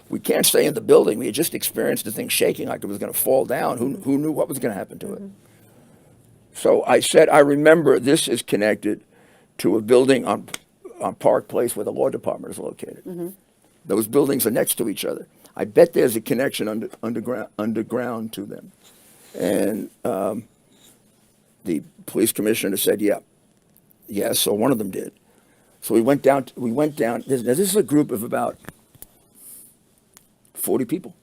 We can't stay in the building. We had just experienced the thing shaking like it was going to fall down. Who knew what was going to happen to it? So I said, I remember this is connected to a building on Park Place where the law department is located. Those buildings are next to each other. I bet there's a connection underground to them. And the police commissioner said, yeah. Yes, so one of them did. So we went down. This is a group of about 40 people.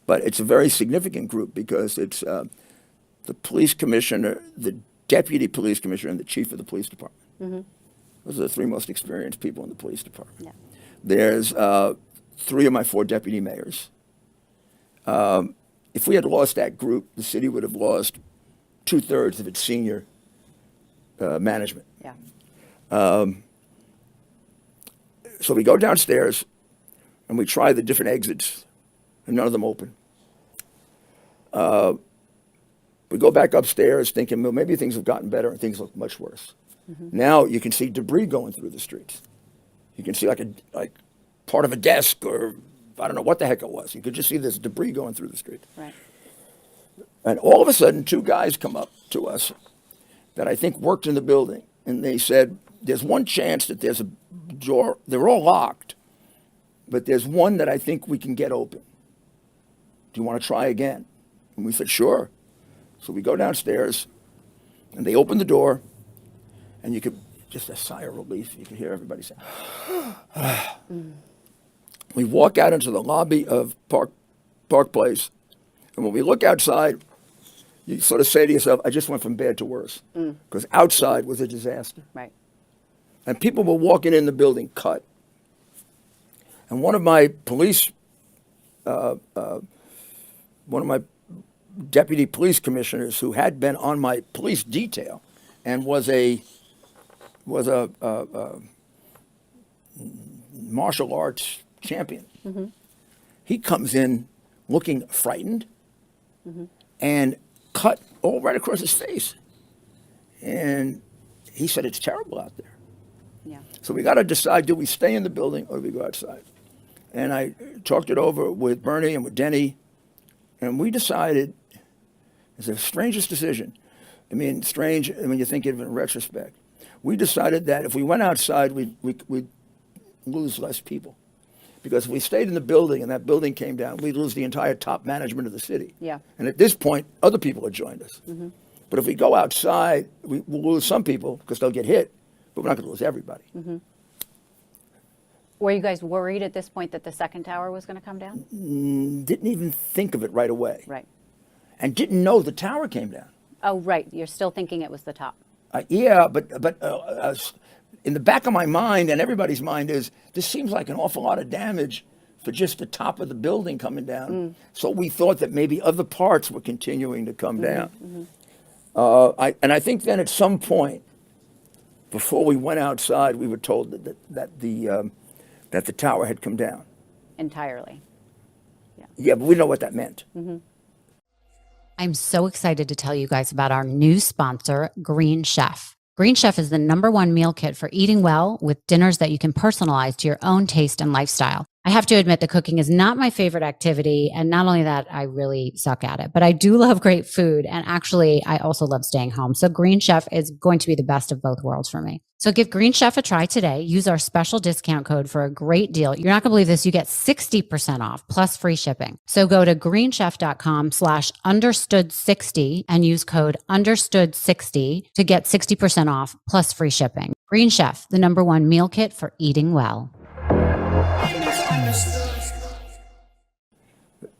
But it's a very significant group because it's the police commissioner, the deputy police commissioner, and the chief of the police department. Those are the three most experienced people in the police department. Yeah. There's 3 of my 4 deputy mayors. If we had lost that group, the city would have lost 2/3 of its senior management. Yeah. So we go downstairs and we try the different exits, and none of them open. We go back upstairs thinking, well, maybe things have gotten better and things look much worse. Now you can see debris going through the streets. You can see like part of a desk or I don't know what the heck it was. You could just see this debris going through the street. Right. And all of a sudden, 2 guys come up to us that I think worked in the building, and they said, there's one chance that there's a door. They're all locked, but there's one that I think we can get open. Do you want to try again? And we said, sure. So we go downstairs, and they open the door, and you could, just a sigh of relief, you could hear everybody say, We walk out into the lobby of Park Place, and when we look outside, you sort of say to yourself, I just went from bad to worse. Because outside was a disaster. Right. And people were walking in the building cut. And one of my deputy police commissioners who had been on my police detail and was a martial arts champion. He comes in looking frightened and cut all right across his face. And he said, it's terrible out there. Yeah. So we got to decide, do we stay in the building or do we go outside? And I talked it over with Bernie and with Denny, and we decided, it's the strangest decision. I mean, strange when you think of it in retrospect. We decided that if we went outside, we'd lose less people. Because if we stayed in the building and that building came down, we'd lose the entire top management of the city. Yeah. And at this point, other people had joined us. But if we go outside, we'll lose some people because they'll get hit, but we're not going to lose everybody. Were you guys worried at this point that the second tower was going to come down? Didn't even think of it right away. Right. And didn't know the tower came down. Oh, right. You're still thinking it was the top. Yeah, but in the back of my mind and everybody's mind is, this seems like an awful lot of damage for just the top of the building coming down. So we thought that maybe other parts were continuing to come down. I think then at some point, before we went outside, we were told that the tower had come down. Entirely. Yeah, but we know what that meant. I'm so excited to tell you guys about our new sponsor, Green Chef. Green Chef is the #1 meal kit for eating well with dinners that you can personalize to your own taste and lifestyle. I have to admit the cooking is not my favorite activity. And not only that, I really suck at it, but I do love great food. And actually, I also love staying home. So Green Chef is going to be the best of both worlds for me. So give Green Chef a try today. Use our special discount code for a great deal. You're not going to believe this. You get 60% off plus free shipping. So go to greenchef.com/understood60 and use code understood60 to get 60% off plus free shipping. Green Chef, the #1 meal kit for eating well.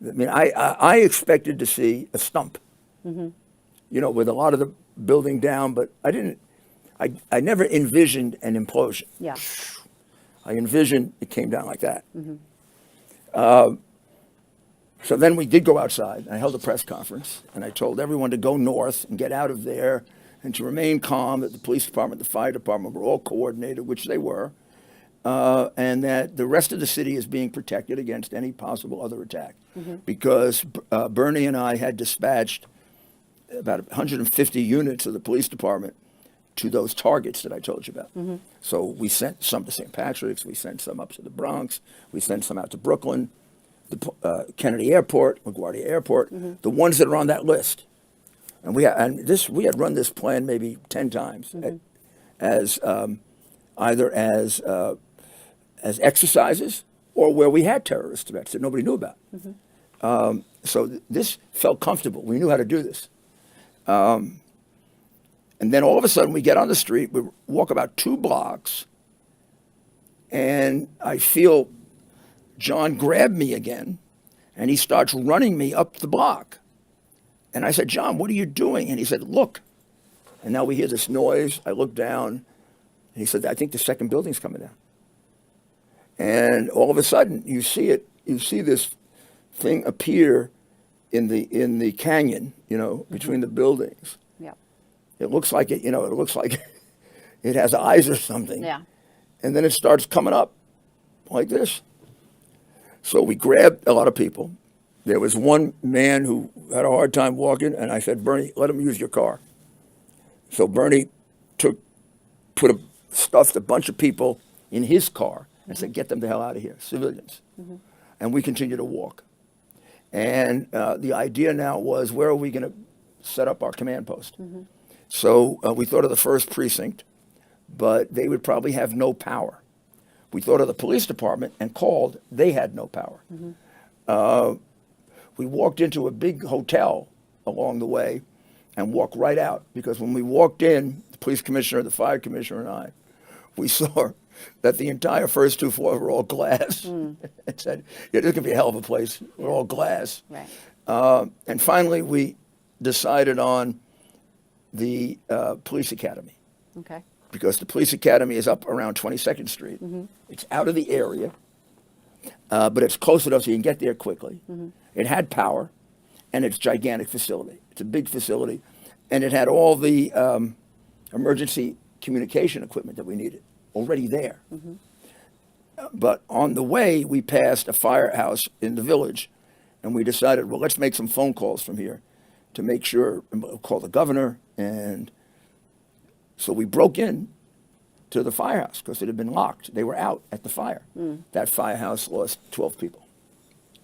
I mean, I expected to see a stump, with a lot of the building down, but I never envisioned an implosion. Yeah. I envisioned it came down like that. So then we did go outside. I held a press conference, and I told everyone to go north and get out of there and to remain calm, that the police department, the fire department were all coordinated, which they were, and that the rest of the city is being protected against any possible other attack. Because Bernie and I had dispatched about 150 units of the police department to those targets that I told you about. So we sent some to St. Patrick's, we sent some up to the Bronx, we sent some out to Brooklyn, the Kennedy Airport, LaGuardia Airport, the ones that are on that list. And we had run this plan maybe 10 times as either as exercises or where we had terrorist threats that nobody knew about. So this felt comfortable. We knew how to do this. And then all of a sudden we get on the street, we walk about 2 blocks, and I feel John grab me again, and he starts running me up the block. And I said, John, what are you doing? And he said, look. And now we hear this noise. I look down, and he said, I think the second building's coming down. And all of a sudden you see this thing appear in the canyon, between the buildings. It looks like it looks like it has eyes or something. Yeah. And then it starts coming up like this. So we grabbed a lot of people. There was one man who had a hard time walking, and I said, Bernie, let him use your car. So Bernie stuffed a bunch of people in his car and said, get them the hell out of here, civilians. And we continued to walk. And the idea now was, where are we going to set up our command post? So we thought of the 1st precinct, but they would probably have no power. We thought of the police department and called. They had no power. We walked into a big hotel along the way and walked right out, because when we walked in, the police commissioner, the fire commissioner, and I, we saw that the entire first 2 floors were all glass. It said, this is going to be a hell of a place. We're all glass. Right. And finally, we decided on the police academy. Okay. Because the police academy is up around 22nd Street. It's out of the area, but it's close enough so you can get there quickly. It had power, and it's a gigantic facility. It's a big facility, and it had all the emergency communication equipment that we needed already there. But on the way, we passed a firehouse in the village, and we decided, well, let's make some phone calls from here to make sure, and we'll call the governor. And so we broke in to the firehouse because it had been locked. They were out at the fire. That firehouse lost 12 people.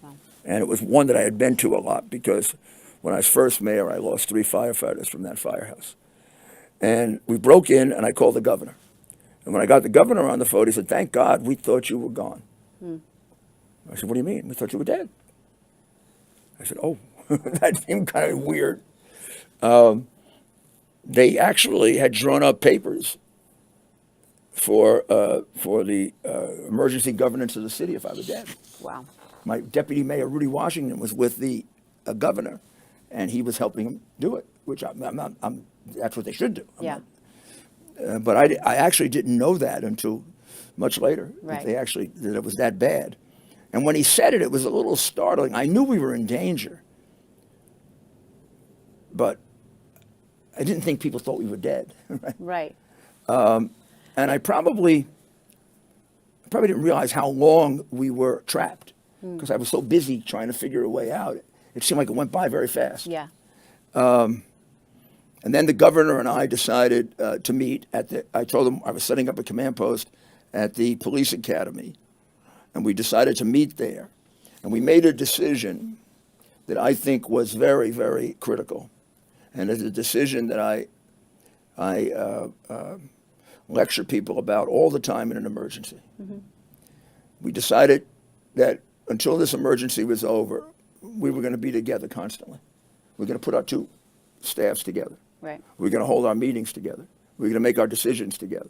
Wow. And it was one that I had been to a lot, because when I was first mayor, I lost 3 firefighters from that firehouse. And we broke in, and I called the governor. And when I got the governor on the phone, he said, thank God, we thought you were gone. I said, what do you mean? We thought you were dead. I said, oh, that seemed kind of weird. They actually had drawn up papers for the emergency governance of the city if I were dead. Wow. My deputy mayor, Rudy Washington, was with the governor, and he was helping him do it, which that's what they should do. But I actually didn't know that until much later, Right. that it was that bad. And when he said it, it was a little startling. I knew we were in danger, but I didn't think people thought we were dead. Right. And I probably didn't realize how long we were trapped because I was so busy trying to figure a way out. It seemed like it went by very fast. Yeah. And then the governor and I decided to meet I told him I was setting up a command post at the police academy. And we decided to meet there. And we made a decision that I think was very, very critical. And it's a decision that I lecture people about all the time in an emergency. Mm-hmm. We decided that until this emergency was over, we were going to be together constantly. We're going to put our two staffs together. Right. We're going to hold our meetings together. We're going to make our decisions together.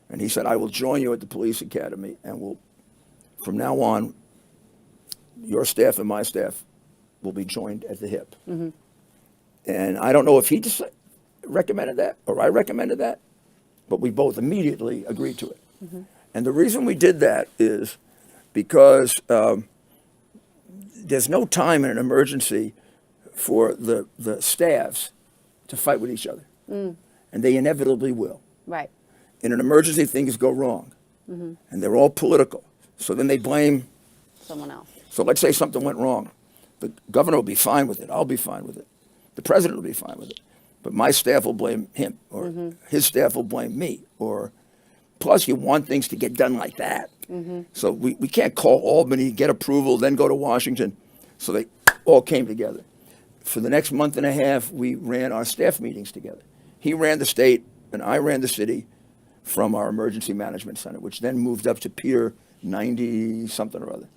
And he said, I will join you at the police academy, and from now on, your staff and my staff will be joined at the hip. Mm-hmm. And I don't know if he just recommended that or I recommended that, but we both immediately agreed to it. Mm-hmm. And the reason we did that is because there's no time in an emergency for the staffs to fight with each other. Mm. And they inevitably will. Right. In an emergency, things go wrong. Mm-hmm. And they're all political. So then they blame someone else. So let's say something went wrong. The governor will be fine with it. I'll be fine with it. The president will be fine with it. But my staff will blame him, or his staff will blame me. Or plus, you want things to get done like that. Mm-hmm. So we can't call Albany, get approval, then go to Washington. So they all came together. For the next month and a half, we ran our staff meetings together. He ran the state, and I ran the city from our emergency management center, which then moved up to Pier 90 something or other.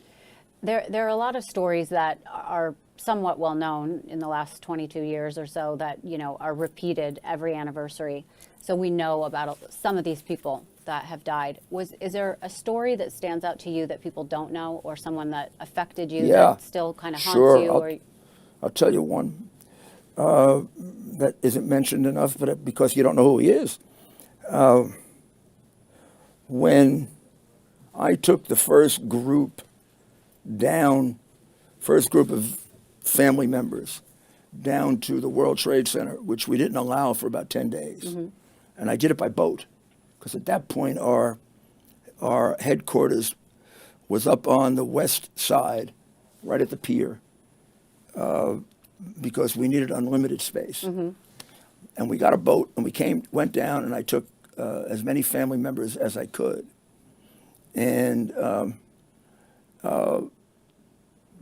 There are a lot of stories that are somewhat well known in the last 22 years or so that, are repeated every anniversary. So we know about some of these people that have died. Is there a story that stands out to you that people don't know, or someone that affected you that still kind of haunts you? I'll tell you one that isn't mentioned enough, but because you don't know who he is. When I took the first group of family members down to the World Trade Center, which we didn't allow for about 10 days. Mm-hmm. And I did it by boat, because at that point our headquarters was up on the west side, right at the pier, because we needed unlimited space. Mm-hmm. And we got a boat, and we went down, and I took as many family members as I could. And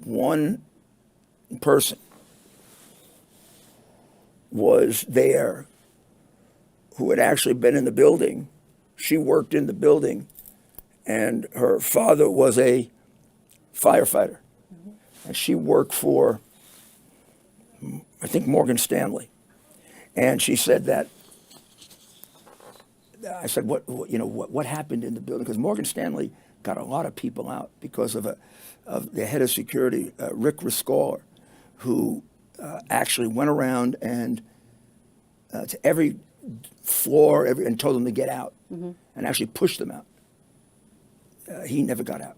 one person was there who had actually been in the building. She worked in the building, and her father was a firefighter. Mm-hmm. And she worked for, I think, Morgan Stanley. And she said that, I said, what happened in the building? Because Morgan Stanley got a lot of people out because of the head of security, Rick Riscoller, who actually went around and to every floor and told them to get out, mm-hmm. and actually pushed them out. He never got out.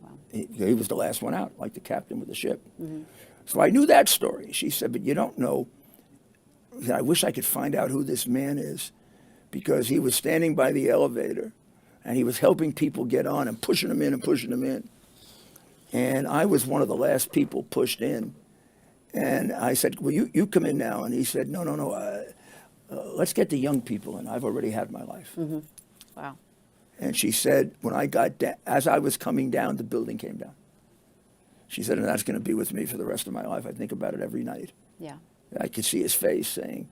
Wow. He was the last one out, like the captain with the ship. Mm-hmm. So I knew that story. She said, but you don't know. I wish I could find out who this man is, because he was standing by the elevator and he was helping people get on and pushing them in and pushing them in. And I was one of the last people pushed in. And I said, well, you come in now. And he said, no, let's get the young people in. I've already had my life. Mm-hmm. Wow. And she said, as I was coming down, the building came down. She said, and that's going to be with me for the rest of my life. I think about it every night. Yeah. I could see his face saying,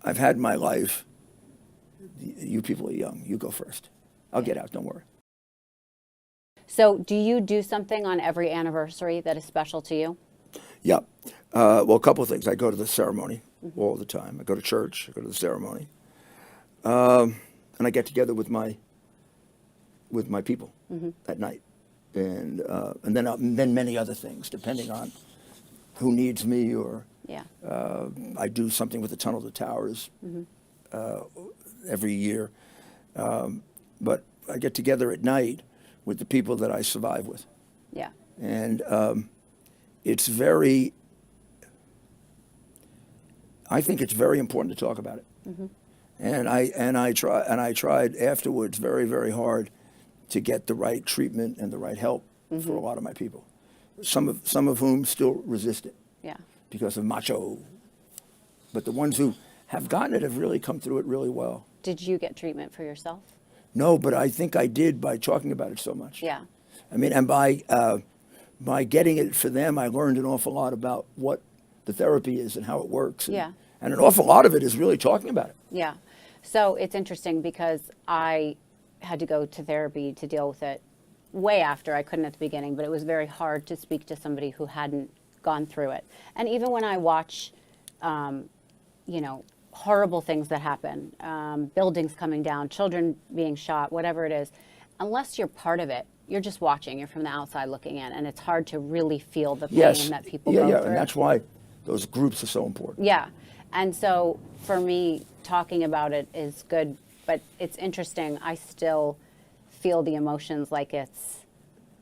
I've had my life. You people are young. You go first. I'll get out. Don't worry. So do you do something on every anniversary that is special to you? Yeah. Well, a couple of things. I go to the ceremony all the time. I go to church. I go to the ceremony. And I get together with my people at night. And then many other things, depending on who needs me, or I do something with the Tunnel to Towers every year. But I get together at night with the people that I survive with. Yeah. And it's very, I think it's very important to talk about it. Mm-hmm. And I tried afterwards very, very hard to get the right treatment and the right help for a lot of my people. Some of whom still resist it. Yeah. Because of macho. But the ones who have gotten it have really come through it really well. Did you get treatment for yourself? No, but I think I did by talking about it so much. Yeah. I mean, and by getting it for them, I learned an awful lot about what the therapy is and how it works. And, Yeah. And an awful lot of it is really talking about it. Yeah. So it's interesting because I had to go to therapy to deal with it way after. I couldn't at the beginning, but it was very hard to speak to somebody who hadn't gone through it. And even when I watch, horrible things that happen, buildings coming down, children being shot, whatever it is, unless you're part of it, you're just watching. You're from the outside looking in, and it's hard to really feel the pain that people go through. And that's why those groups are so important. Yeah. And so for me, talking about it is good, but it's interesting. I still feel the emotions like it's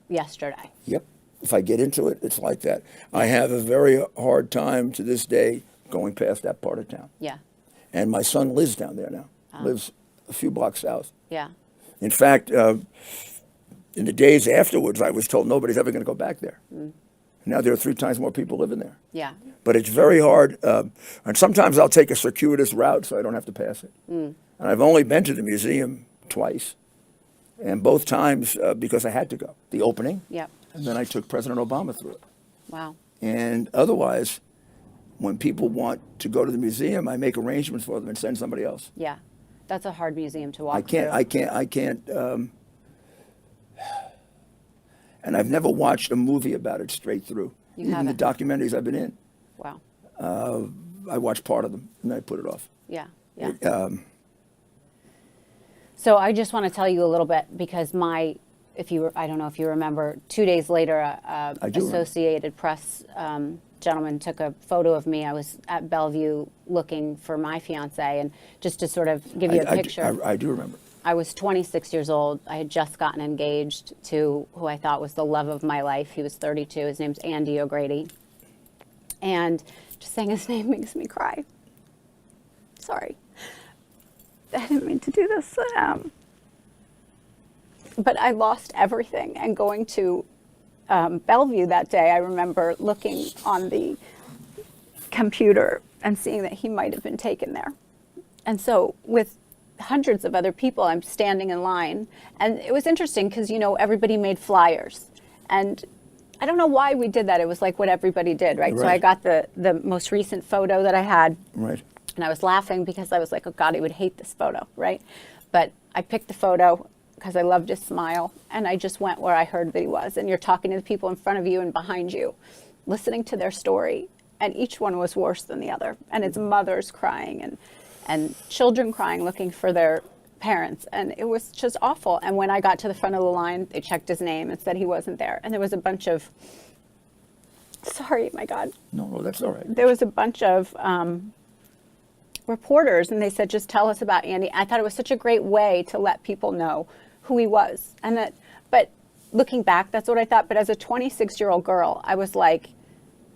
yesterday. Yep. If I get into it, it's like that. I have a very hard time to this day going past that part of town. Yeah. And my son lives down there now, lives a few blocks south. Yeah. In fact, in the days afterwards, I was told nobody's ever going to go back there. Now there are 3 times more people living there. Yeah. But it's very hard. And sometimes I'll take a circuitous route so I don't have to pass it. And I've only been to the museum twice. And both times because I had to go. The opening. Yep. And then I took President Obama through it. Wow. And otherwise, when people want to go to the museum, I make arrangements for them and send somebody else. Yeah. That's a hard museum to walk I can't. And I've never watched a movie about it straight through. You Even the haven't? documentaries I've been in. Wow. I watched part of them and then I put it off. Yeah. Yeah. So I just want to tell you a little bit because I don't know if you remember, 2 days later, I do Associated Press gentleman took a photo of me. I was at Bellevue looking for my fiance, and just to sort of give you a picture. I do remember. I was 26 years old. I had just gotten engaged to who I thought was the love of my life. He was 32. His name's Andy O'Grady. And just saying his name makes me cry. Sorry. I didn't mean to do this. But I lost everything. And going to Bellevue that day, I remember looking on the computer and seeing that he might have been taken there. And so with hundreds of other people, I'm standing in line. And it was interesting because, everybody made flyers. And I don't know why we did that. It was like what everybody did, right? So I got the most recent photo that I had. Right. And I was laughing because I was like, oh, God, he would hate this photo, right? But I picked the photo because I loved his smile. And I just went where I heard that he was. And you're talking to the people in front of you and behind you, listening to their story. And each one was worse than the other. And it's mothers crying and children crying, looking for their parents. And it was just awful. And when I got to the front of the line, they checked his name and said he wasn't there. And there was a bunch of, sorry, my God. No, that's all right. There was a bunch of reporters, and they said, just tell us about Andy. I thought it was such a great way to let people know who he was. But looking back, that's what I thought. But as a 26-year-old girl, I was like,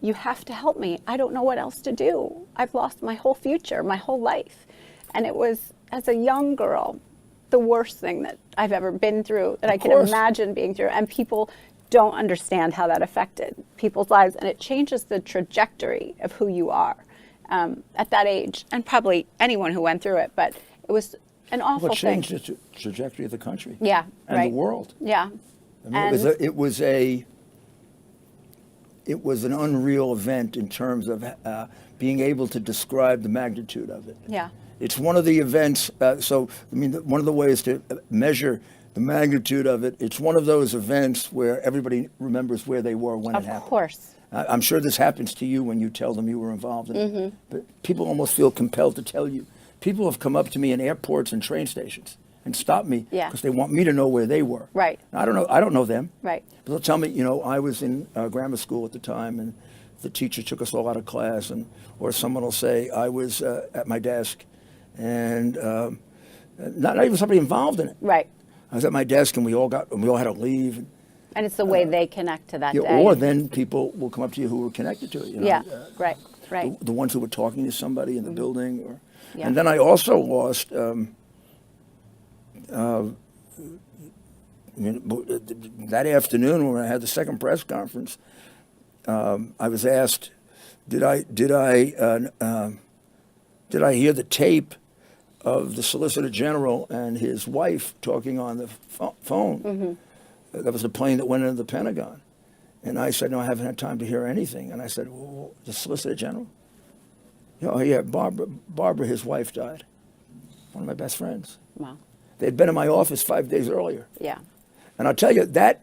you have to help me. I don't know what else to do. I've lost my whole future, my whole life. And it was, as a young girl, the worst thing that I've ever been through, that I can imagine being through. And people don't understand how that affected people's lives. And it changes the trajectory of who you are at that age. And probably anyone who went through it. But it was an awful thing. It changed the trajectory of the country. Yeah, and the world. Yeah. I mean, it was an unreal event in terms of being able to describe the magnitude of it. Yeah. It's one of the events, one of the ways to measure the magnitude of it, it's one of those events where everybody remembers where they were when it happened. Of course. I'm sure this happens to you when you tell them you were involved in it. But people almost feel compelled to tell you. People have come up to me in airports and train stations and stopped me because they want me to know where they were. Right. I don't know them. Right. But they'll tell me, I was in grammar school at the time, and the teacher took us all out of class, or someone will say I was at my desk, and not even somebody involved in it. Right. I was at my desk, and we all had to leave. And it's the way they connect to that Yeah, day. or then people will come up to you who were connected to it. You know? Yeah, right. The ones who were talking to somebody in the building. Yeah. And then I also lost, that afternoon when I had the second press conference, I was asked, did I hear the tape of the Solicitor General and his wife talking on the phone? That was the plane that went into the Pentagon. And I said, no, I haven't had time to hear anything. And I said, well, the Solicitor General? Oh, yeah, Barbara, his wife, died. One of my best friends. Wow. They'd been in my office 5 days earlier. Yeah. And I'll tell you, that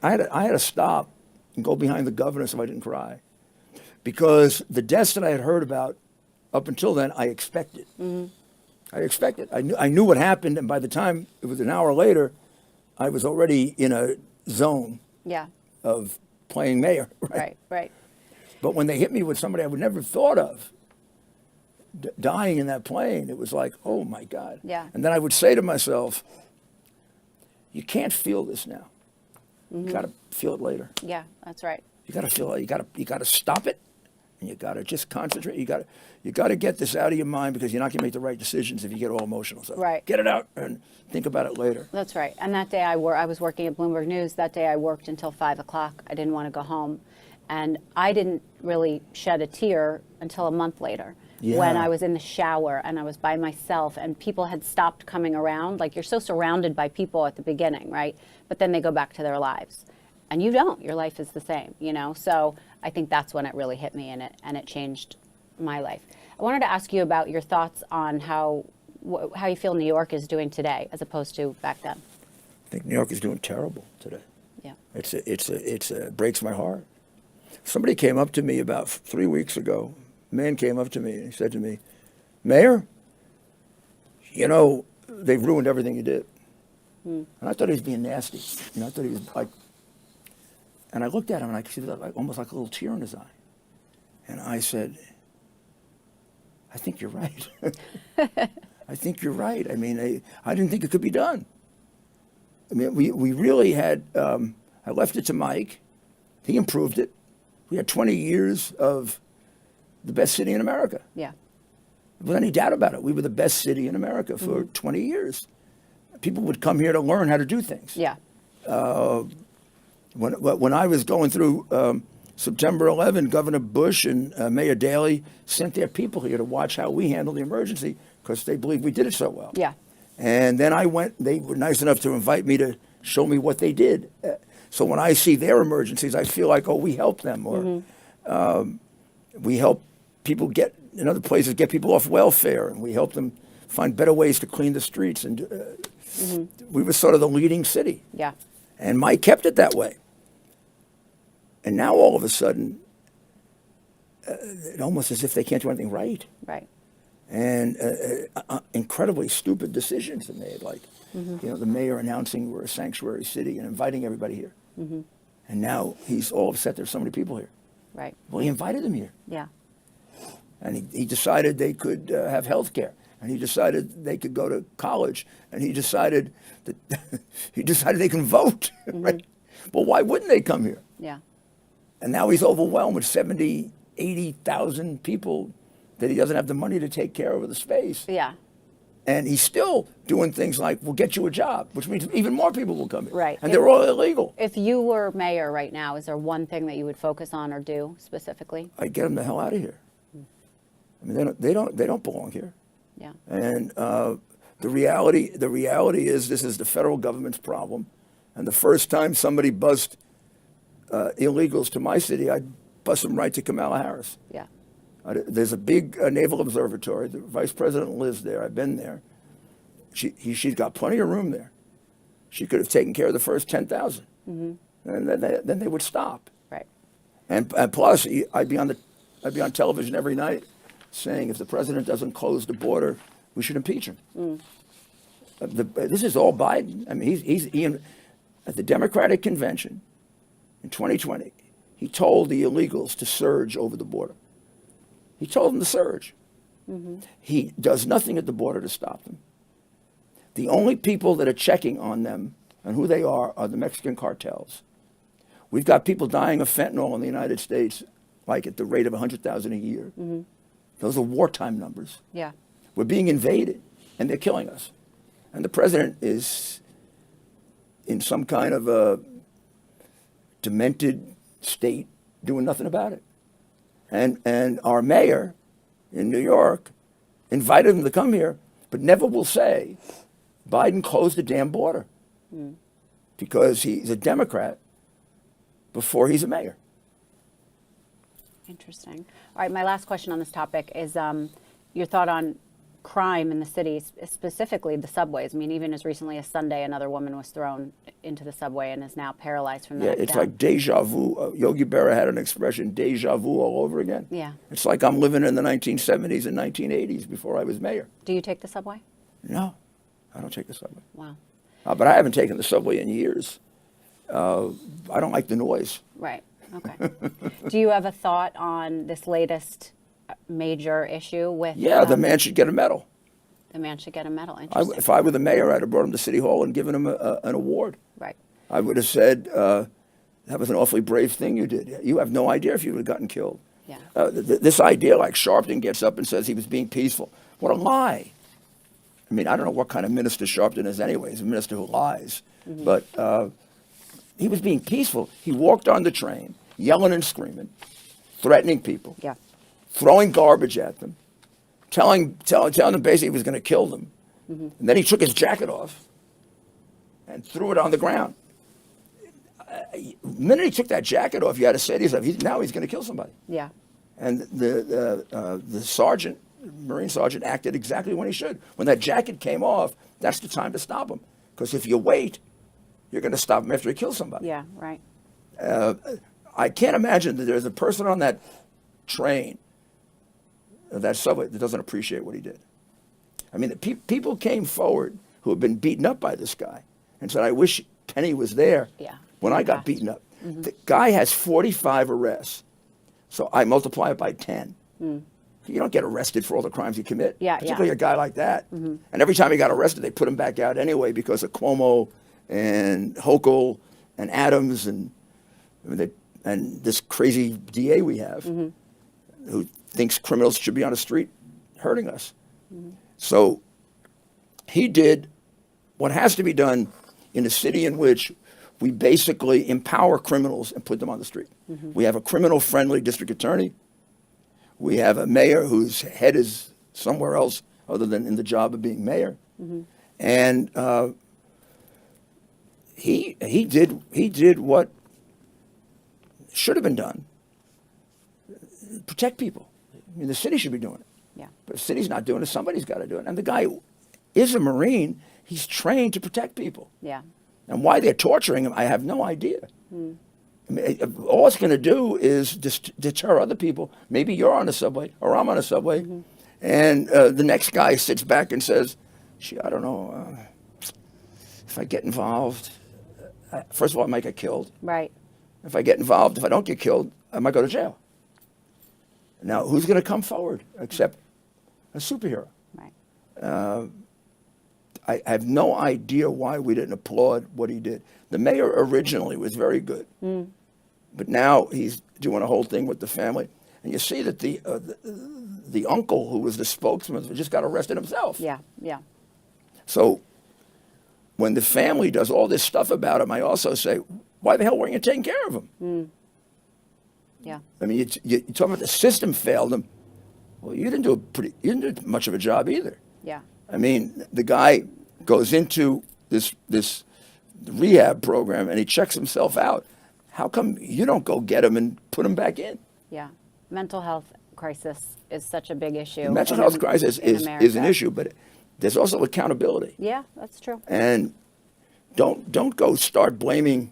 I had to stop and go behind the governor so I didn't cry. Because the deaths that I had heard about up until then, I expected. I expected. I knew what happened, and by the time it was an hour later, I was already in a zone of playing mayor. Right. But when they hit me with somebody I would never have thought of dying in that plane, it was like, oh my God. Yeah. And then I would say to myself, you can't feel this now. You got to feel it later. Yeah, that's right. You got to feel it. You got to stop it, and you got to just concentrate. You got to get this out of your mind, because you're not going to make the right decisions if you get all emotional. So Right. get it out and think about it later. That's right. And that day I was working at Bloomberg News. That day I worked until 5 o'clock. I didn't want to go home. And I didn't really shed a tear until a month later, when I was in the shower and I was by myself and people had stopped coming around. Like, you're so surrounded by people at the beginning, right? But then they go back to their lives. And you don't. Your life is the same, you know? So I think that's when it really hit me, and it changed my life. I wanted to ask you about your thoughts on how you feel New York is doing today as opposed to back then. I think New York is doing terrible today. Yeah. It breaks my heart. Somebody came up to me about 3 weeks ago. A man came up to me and he said to me, Mayor, you know, they've ruined everything you did. And I thought he was being nasty. You know, I thought he was like, and I looked at him and I could see almost like a little tear in his eye. And I said, I think you're right. I think you're right. I mean, I didn't think it could be done. I mean, we really had, I left it to Mike. He improved it. We had 20 years of the best city in America. Yeah. Without any doubt about it. We were the best city in America for 20 years. People would come here to learn how to do things. Yeah. When I was going through September 11, Governor Bush and Mayor Daley sent their people here to watch how we handled the emergency, because they believed we did it so well. Yeah. And then I went, they were nice enough to invite me to show me what they did. So when I see their emergencies, I feel like, oh, we helped them, or we help people get, in other places, get people off welfare, and we help them find better ways to clean the streets. And we were sort of the leading city. Yeah. And Mike kept it that way. And now all of a sudden, it's almost as if they can't do anything right. Right. And incredibly stupid decisions are made, like you know, the mayor announcing we're a sanctuary city and inviting everybody here. And now he's all upset there's so many people here. Right. Well, he invited them here. Yeah. And he decided they could have health care. And he decided they could go to college. And he decided that they can vote. Right? Well, why wouldn't they come here? Yeah. And now he's overwhelmed with 70, 80,000 people that he doesn't have the money to take care of the space. Yeah. And he's still doing things like, we'll get you a job, which means even more people will come here. Right. And they're all illegal. If you were mayor right now, is there one thing that you would focus on or do specifically? I'd get them the hell out of here. I mean, they don't belong here. Yeah. And the reality is, this is the federal government's problem. And the first time somebody bussed illegals to my city, I'd bus them right to Kamala Harris. Yeah. There's a big naval observatory. The vice president lives there. I've been there. She's got plenty of room there. She could have taken care of the first 10,000, and then they would stop. Right. And plus, I'd be on television every night saying, if the president doesn't close the border, we should impeach him. This is all Biden. I mean, he's at the Democratic convention in 2020. He told the illegals to surge over the border. He told them to surge. He does nothing at the border to stop them. The only people that are checking on them and who they are the Mexican cartels. We've got people dying of fentanyl in the United States, like at the rate of 100,000 a year. Those are wartime numbers. Yeah. We're being invaded, and they're killing us. And the president is in some kind of a demented state, doing nothing about it. And our mayor in New York invited him to come here, but never will say, Biden closed the damn border because he's a Democrat before he's a mayor. Interesting. All right, my last question on this topic is your thought on crime in the city, specifically the subways. I mean, even as recently as Sunday, another woman was thrown into the subway and is now paralyzed from the neck It's down. like deja vu. Yogi Berra had an expression, deja vu all over again. Yeah. It's like I'm living in the 1970s and 1980s before I was mayor. Do you take the subway? No, I don't take the subway. Wow. But I haven't taken the subway in years. I don't like the noise. Right. Okay. Do you have a thought on this latest major issue with? Yeah, the man should get a medal. The man should get a medal. Interesting. If I were the mayor, I'd have brought him to City Hall and given him an award. Right. I would have said, that was an awfully brave thing you did. You have no idea if you would have gotten killed. Yeah. This idea, like Sharpton gets up and says he was being peaceful. What a lie. I mean, I don't know what kind of minister Sharpton is anyway. He's a minister who lies. But he was being peaceful. He walked on the train, yelling and screaming, threatening people, Yeah. throwing garbage at them, telling them basically he was going to kill them. And then he took his jacket off and threw it on the ground. The minute he took that jacket off, you had to say to yourself, now he's going to kill somebody. Yeah. And the sergeant, Marine sergeant, acted exactly when he should. When that jacket came off, that's the time to stop him. Because if you wait, you're going to stop him after he kills somebody. Yeah. Right. I can't imagine that there's a person on that train, that subway, that doesn't appreciate what he did. I mean, people came forward who had been beaten up by this guy and said, I wish Penny was there when I got beaten up. The guy has 45 arrests. So I multiply it by 10. You don't get arrested for all the crimes you commit, particularly a guy like that. And every time he got arrested, they put him back out anyway because of Cuomo and Hochul and Adams and this crazy DA we have who thinks criminals should be on the street hurting us. So he did what has to be done in a city in which we basically empower criminals and put them on the street. We have a criminal-friendly district attorney. We have a mayor whose head is somewhere else other than in the job of being mayor. And he did what should have been done. Protect people. I mean, the city should be doing it. Yeah. But if the city's not doing it, somebody's got to do it. And the guy is a Marine. He's trained to protect people. Yeah. And why they're torturing him, I have no idea. I mean, all it's going to do is deter other people. Maybe you're on a subway or I'm on a subway, and the next guy sits back and says, "Gee, I don't know. If I get involved, first of all, I might get killed. Right. If I get involved, if I don't get killed, I might go to jail." Now, who's going to come forward except a superhero? Right. I have no idea why we didn't applaud what he did. The mayor originally was very good, but now he's doing a whole thing with the family. And you see that the uncle who was the spokesman just got arrested himself. Yeah. Yeah. So when the family does all this stuff about him, I also say, why the hell weren't you taking care of him? Yeah. I mean, you talk about the system failed him. Well, you didn't do much of a job either. Yeah. I mean, the guy goes into this rehab program and he checks himself out. How come you don't go get him and put him back in? Yeah. Mental health crisis is such a big issue. The mental health crisis is an issue, but there's also accountability. Yeah, that's true. And don't go start blaming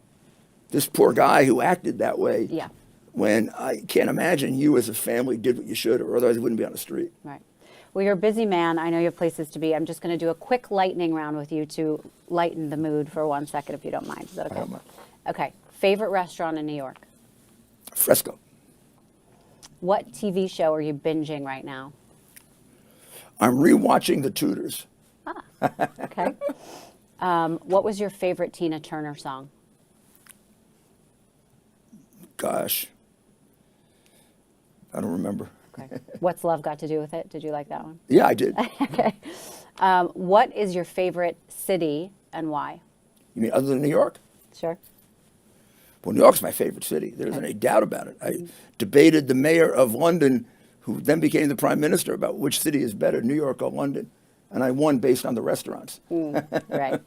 this poor guy who acted that way. Yeah. When I can't imagine you as a family did what you should, or otherwise you wouldn't be on the street. Right. Well, you're a busy man. I know you have places to be. I'm just going to do a quick lightning round with you to lighten the mood for 1 second, if you don't mind. Is that okay? I don't mind. Okay. Favorite restaurant in New York? Fresco. What TV show are you binging right now? I'm rewatching The Tudors. Okay. What was your favorite Tina Turner song? Gosh, I don't remember. Okay. What's Love Got to Do with It? Did you like that one? Yeah, I did. Okay. What is your favorite city and why? You mean other than New York? Sure. Well, New York's my favorite city. There isn't any doubt about it. I debated the mayor of London, who then became the prime minister, about which city is better, New York or London. And I won based on the restaurants. Right.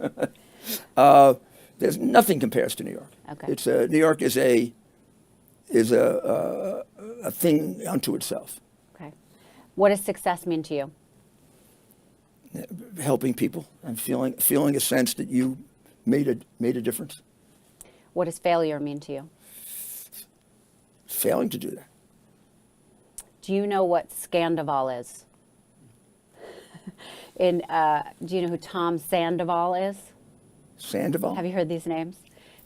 There's nothing compares to New York. Okay. It's New York is a thing unto itself. Okay. What does success mean to you? Helping people and feeling a sense that you made a difference. What does failure mean to you? Failing to do that. Do you know what Scandoval is? Do you know who Tom Sandoval is? Sandoval? Have you heard these names?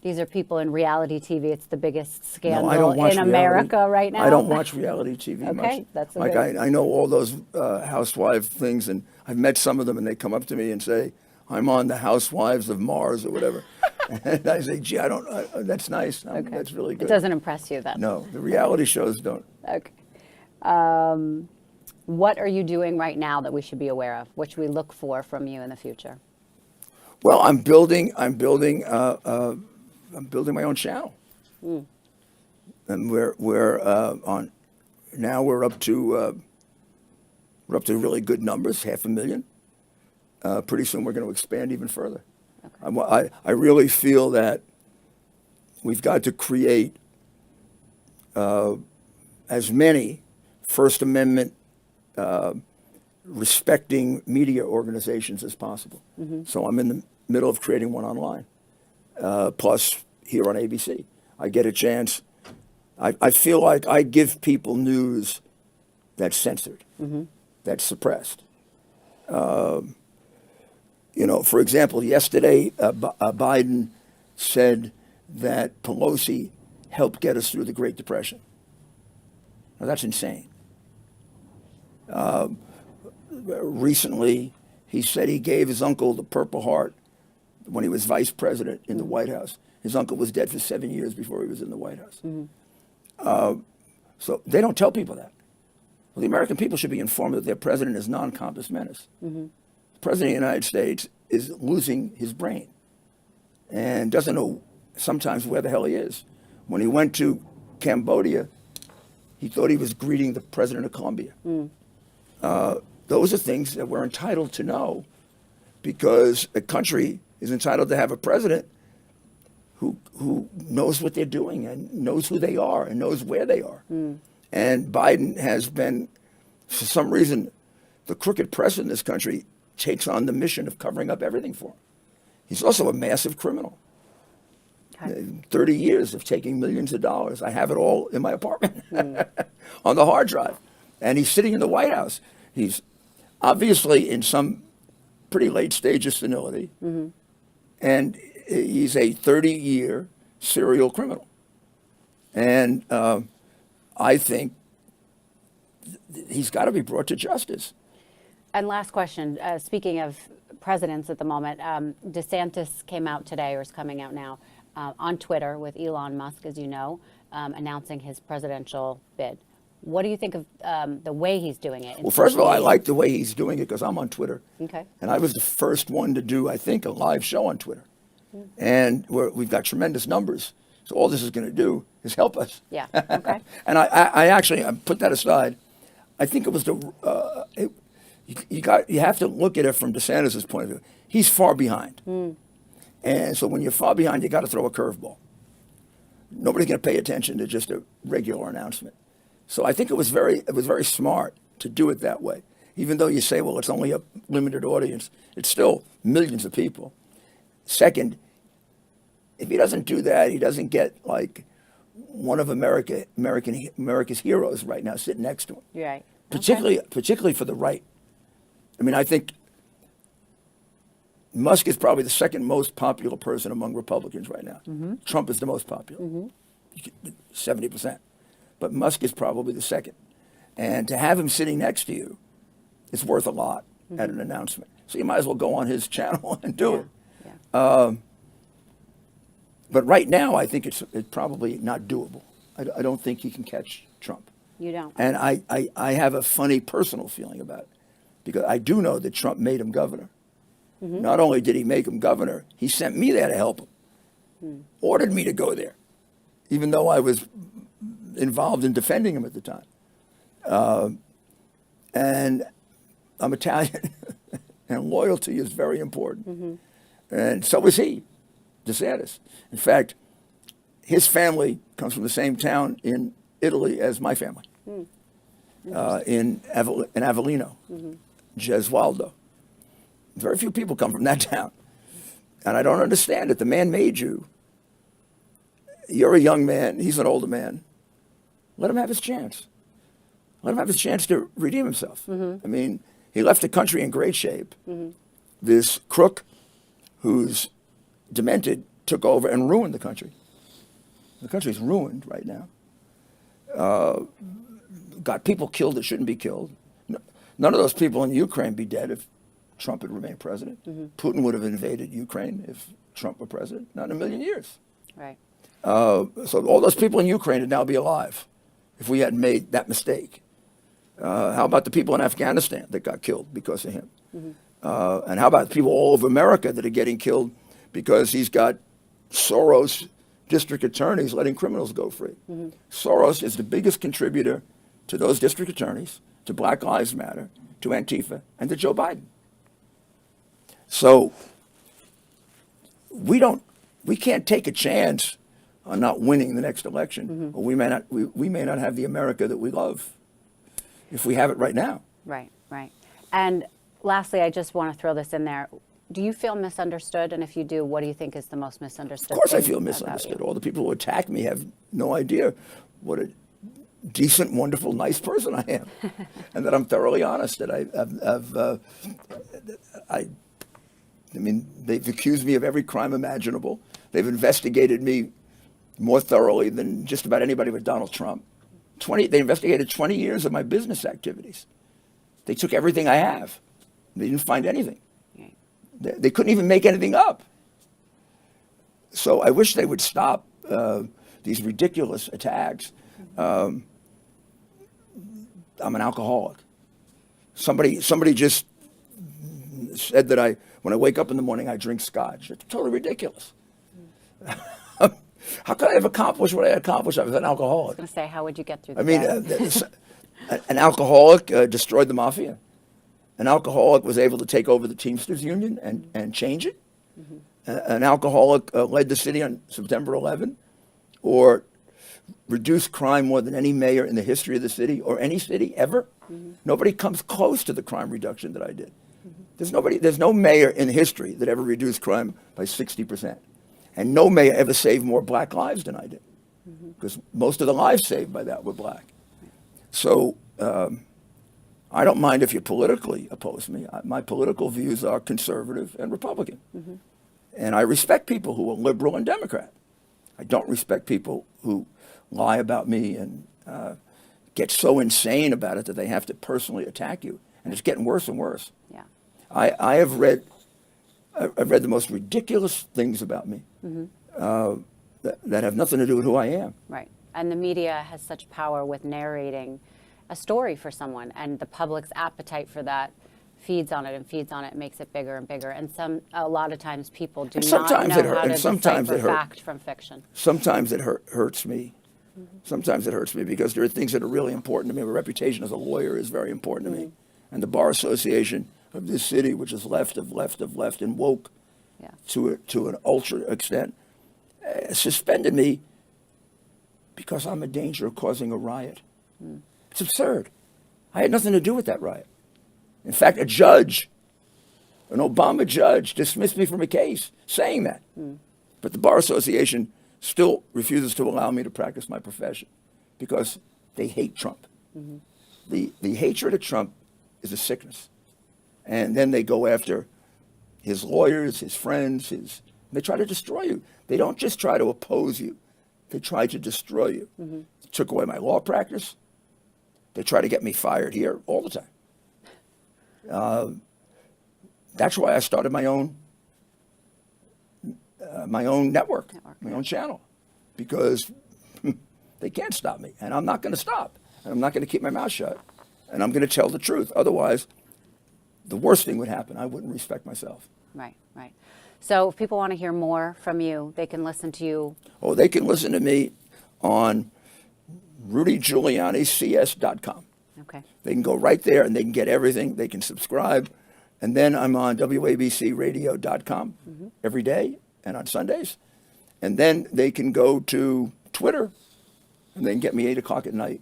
These are people in reality TV. It's the biggest No, scandal I don't watch in reality. America right now. I don't watch reality TV much. Okay, that's a like good- I know all those housewife things, and I've met some of them, and they come up to me and say, "I'm on the Housewives of Mars" or whatever, and I say, "Gee, I don't. That's nice. Okay. That's really good." It doesn't impress you then? No, the reality shows don't. Okay. What are you doing right now that we should be aware of? What should we look for from you in the future? Well, I'm building my own channel, and we're on. Now we're up to really good numbers, 500,000. Pretty soon we're going to expand even further. Okay. I really feel that we've got to create as many First Amendment respecting media organizations as possible. So I'm in the middle of creating one online. Plus here on ABC, I get a chance. I feel like I give people news that's censored, that's suppressed. For example, yesterday Biden said that Pelosi helped get us through the Great Depression. Now that's insane. Recently, he said he gave his uncle the Purple Heart when he was vice president in the White House. His uncle was dead for 7 years before he was in the White House. So they don't tell people that. Well, the American people should be informed that their president is non-compass menace. The president of the United States is losing his brain and doesn't know sometimes where the hell he is. When he went to Cambodia, he thought he was greeting the president of Colombia. Those are things that we're entitled to know, because a country is entitled to have a president who knows what they're doing and knows who they are and knows where they are. And Biden has been, for some reason, the crooked press in this country takes on the mission of covering up everything for him. He's also a massive criminal. 30 years of taking millions of dollars. I have it all in my apartment on the hard drive. And he's sitting in the White House. He's obviously in some pretty late stage of senility. And he's a 30-year serial criminal. And I think he's got to be brought to justice. And last question, speaking of presidents at the moment, DeSantis came out today, or is coming out now, on Twitter with Elon Musk, as you know, announcing his presidential bid. What do you think of the way he's doing it? Well, first of all, I like the way he's doing it because I'm on Twitter. Okay. And I was the first one to do, I think, a live show on Twitter. And we've got tremendous numbers. So all this is going to do is help us. Yeah, okay. And I actually put that aside. I think it was you have to look at it from DeSantis' point of view. He's far behind. And so when you're far behind, you got to throw a curveball. Nobody's going to pay attention to just a regular announcement. So I think it was very smart to do it that way. Even though you say, well, it's only a limited audience, it's still millions of people. Second, if he doesn't do that, he doesn't get like one of America's heroes right now sitting next to him. Right. Particularly for the right. I mean, I think Musk is probably the second most popular person among Republicans right now. Trump is the most popular, 70%. But Musk is probably the second. And to have him sitting next to you is worth a lot at an announcement. So you might as well go on his channel and do it. But right now, I think it's probably not doable. I don't think he can catch Trump. You don't. And I have a funny personal feeling about it, because I do know that Trump made him governor. Not only did he make him governor, he sent me there to help him, ordered me to go there, even though I was involved in defending him at the time. And I'm Italian, and loyalty is very important. And so is he, DeSantis. In fact, his family comes from the same town in Italy as my family, in Avellino, Gesualdo. Very few people come from that town. And I don't understand it. The man made you. You're a young man. He's an older man. Let him have his chance. Let him have his chance to redeem himself. I mean, he left the country in great shape. This crook who's demented took over and ruined the country. The country's ruined right now. Got people killed that shouldn't be killed. None of those people in Ukraine be dead if Trump had remained president. Putin would have invaded Ukraine if Trump were president. Not in a million years. Right. So all those people in Ukraine would now be alive if we hadn't made that mistake. How about the people in Afghanistan that got killed because of him? And how about the people all over America that are getting killed because he's got Soros district attorneys letting criminals go free? Soros is the biggest contributor to those district attorneys, to Black Lives Matter, to Antifa, and to Joe Biden. So we can't take a chance on not winning the next election, or we may not have the America that we love if we have it right now. Right, right. And lastly, I just want to throw this in there. Do you feel misunderstood? And if you do, what do you think is the most misunderstood? Of course I thing feel about misunderstood. you? All the people who attack me have no idea what a decent, wonderful, nice person I am, and that I'm thoroughly honest. That I mean, they've accused me of every crime imaginable. They've investigated me more thoroughly than just about anybody but Donald Trump. They investigated 20 years of my business activities. They took everything I have. They didn't find anything. Right. They couldn't even make anything up. So I wish they would stop these ridiculous attacks. I'm an alcoholic. Somebody just said that when I wake up in the morning, I drink scotch. It's totally ridiculous. How could I have accomplished what I accomplished? I was an alcoholic. I was going to say, how would you get through the I mean, day? an alcoholic destroyed the mafia. An alcoholic was able to take over the Teamsters Union and change it. An alcoholic led the city on September 11, or reduced crime more than any mayor in the history of the city or any city ever. Nobody comes close to the crime reduction that I did. There's no mayor in history that ever reduced crime by 60%. And no mayor ever saved more black lives than I did, because most of the lives saved by that were black. So I don't mind if you politically oppose me. My political views are conservative and Republican. And I respect people who are liberal and Democrat. I don't respect people who lie about me and get so insane about it that they have to personally attack you. And it's getting worse and worse. Yeah. I've read the most ridiculous things about me that have nothing to do with who I am. Right. And the media has such power with narrating a story for someone, and the public's appetite for that feeds on it and feeds on it, makes it bigger and bigger. And a lot of times people do not know how to decipher fact from fiction. Sometimes it hurts me. Sometimes it hurts me because there are things that are really important to me. My reputation as a lawyer is very important to me. And the Bar Association of this city, which is left and woke to an ultra extent, suspended me because I'm a danger of causing a riot. It's absurd. I had nothing to do with that riot. In fact, an Obama judge, dismissed me from a case saying that. But the Bar Association still refuses to allow me to practice my profession because they hate Trump. The hatred of Trump is a sickness. And then they go after his lawyers, his friends, they try to destroy you. They don't just try to oppose you. They try to destroy you. They took away my law practice. They try to get me fired here all the time. That's why I started my own my own network, my own channel, because they can't stop me, and I'm not going to stop, and I'm not going to keep my mouth shut, and I'm going to tell the truth. Otherwise, the worst thing would happen. I wouldn't respect myself. Right, right. So if people want to hear more from you, they can listen to you. Oh, they can listen to me on RudyGiulianiCS.com. Okay. They can go right there and they can get everything. They can subscribe. And then I'm on WABCRadio.com every day and on Sundays. And then they can go to Twitter and they can get me 8 o'clock at night,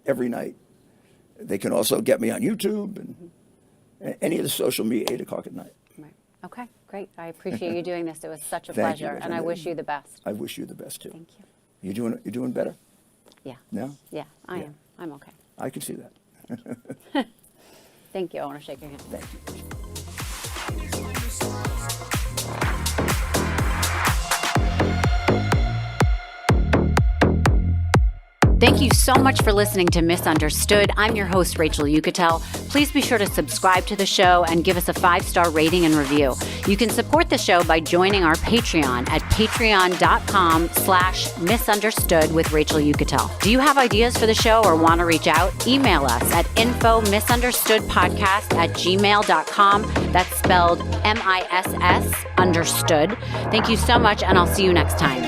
every night. They can also get me on YouTube and any of the social media, 8 o'clock at night. Right. Okay, great. I appreciate you doing this. It was such a Thank you, pleasure, and I wish you the best. I wish you the best too. Thank you. You're doing better? Yeah. No? Yeah, I am. I'm okay. I can see that. Thank you. I want to shake your hand. Thank you. Thank you so much for listening to Misunderstood. I'm your host, Rachel Uchitel. Please be sure to subscribe to the show and give us a 5-star rating and review. You can support the show by joining our Patreon at patreon.com/misunderstood with Rachel Uchitel. Do you have ideas for the show or want to reach out? Email us at info misunderstoodpodcast@gmail.com. That's spelled MISS understood. Thank you so much, and I'll see you next time.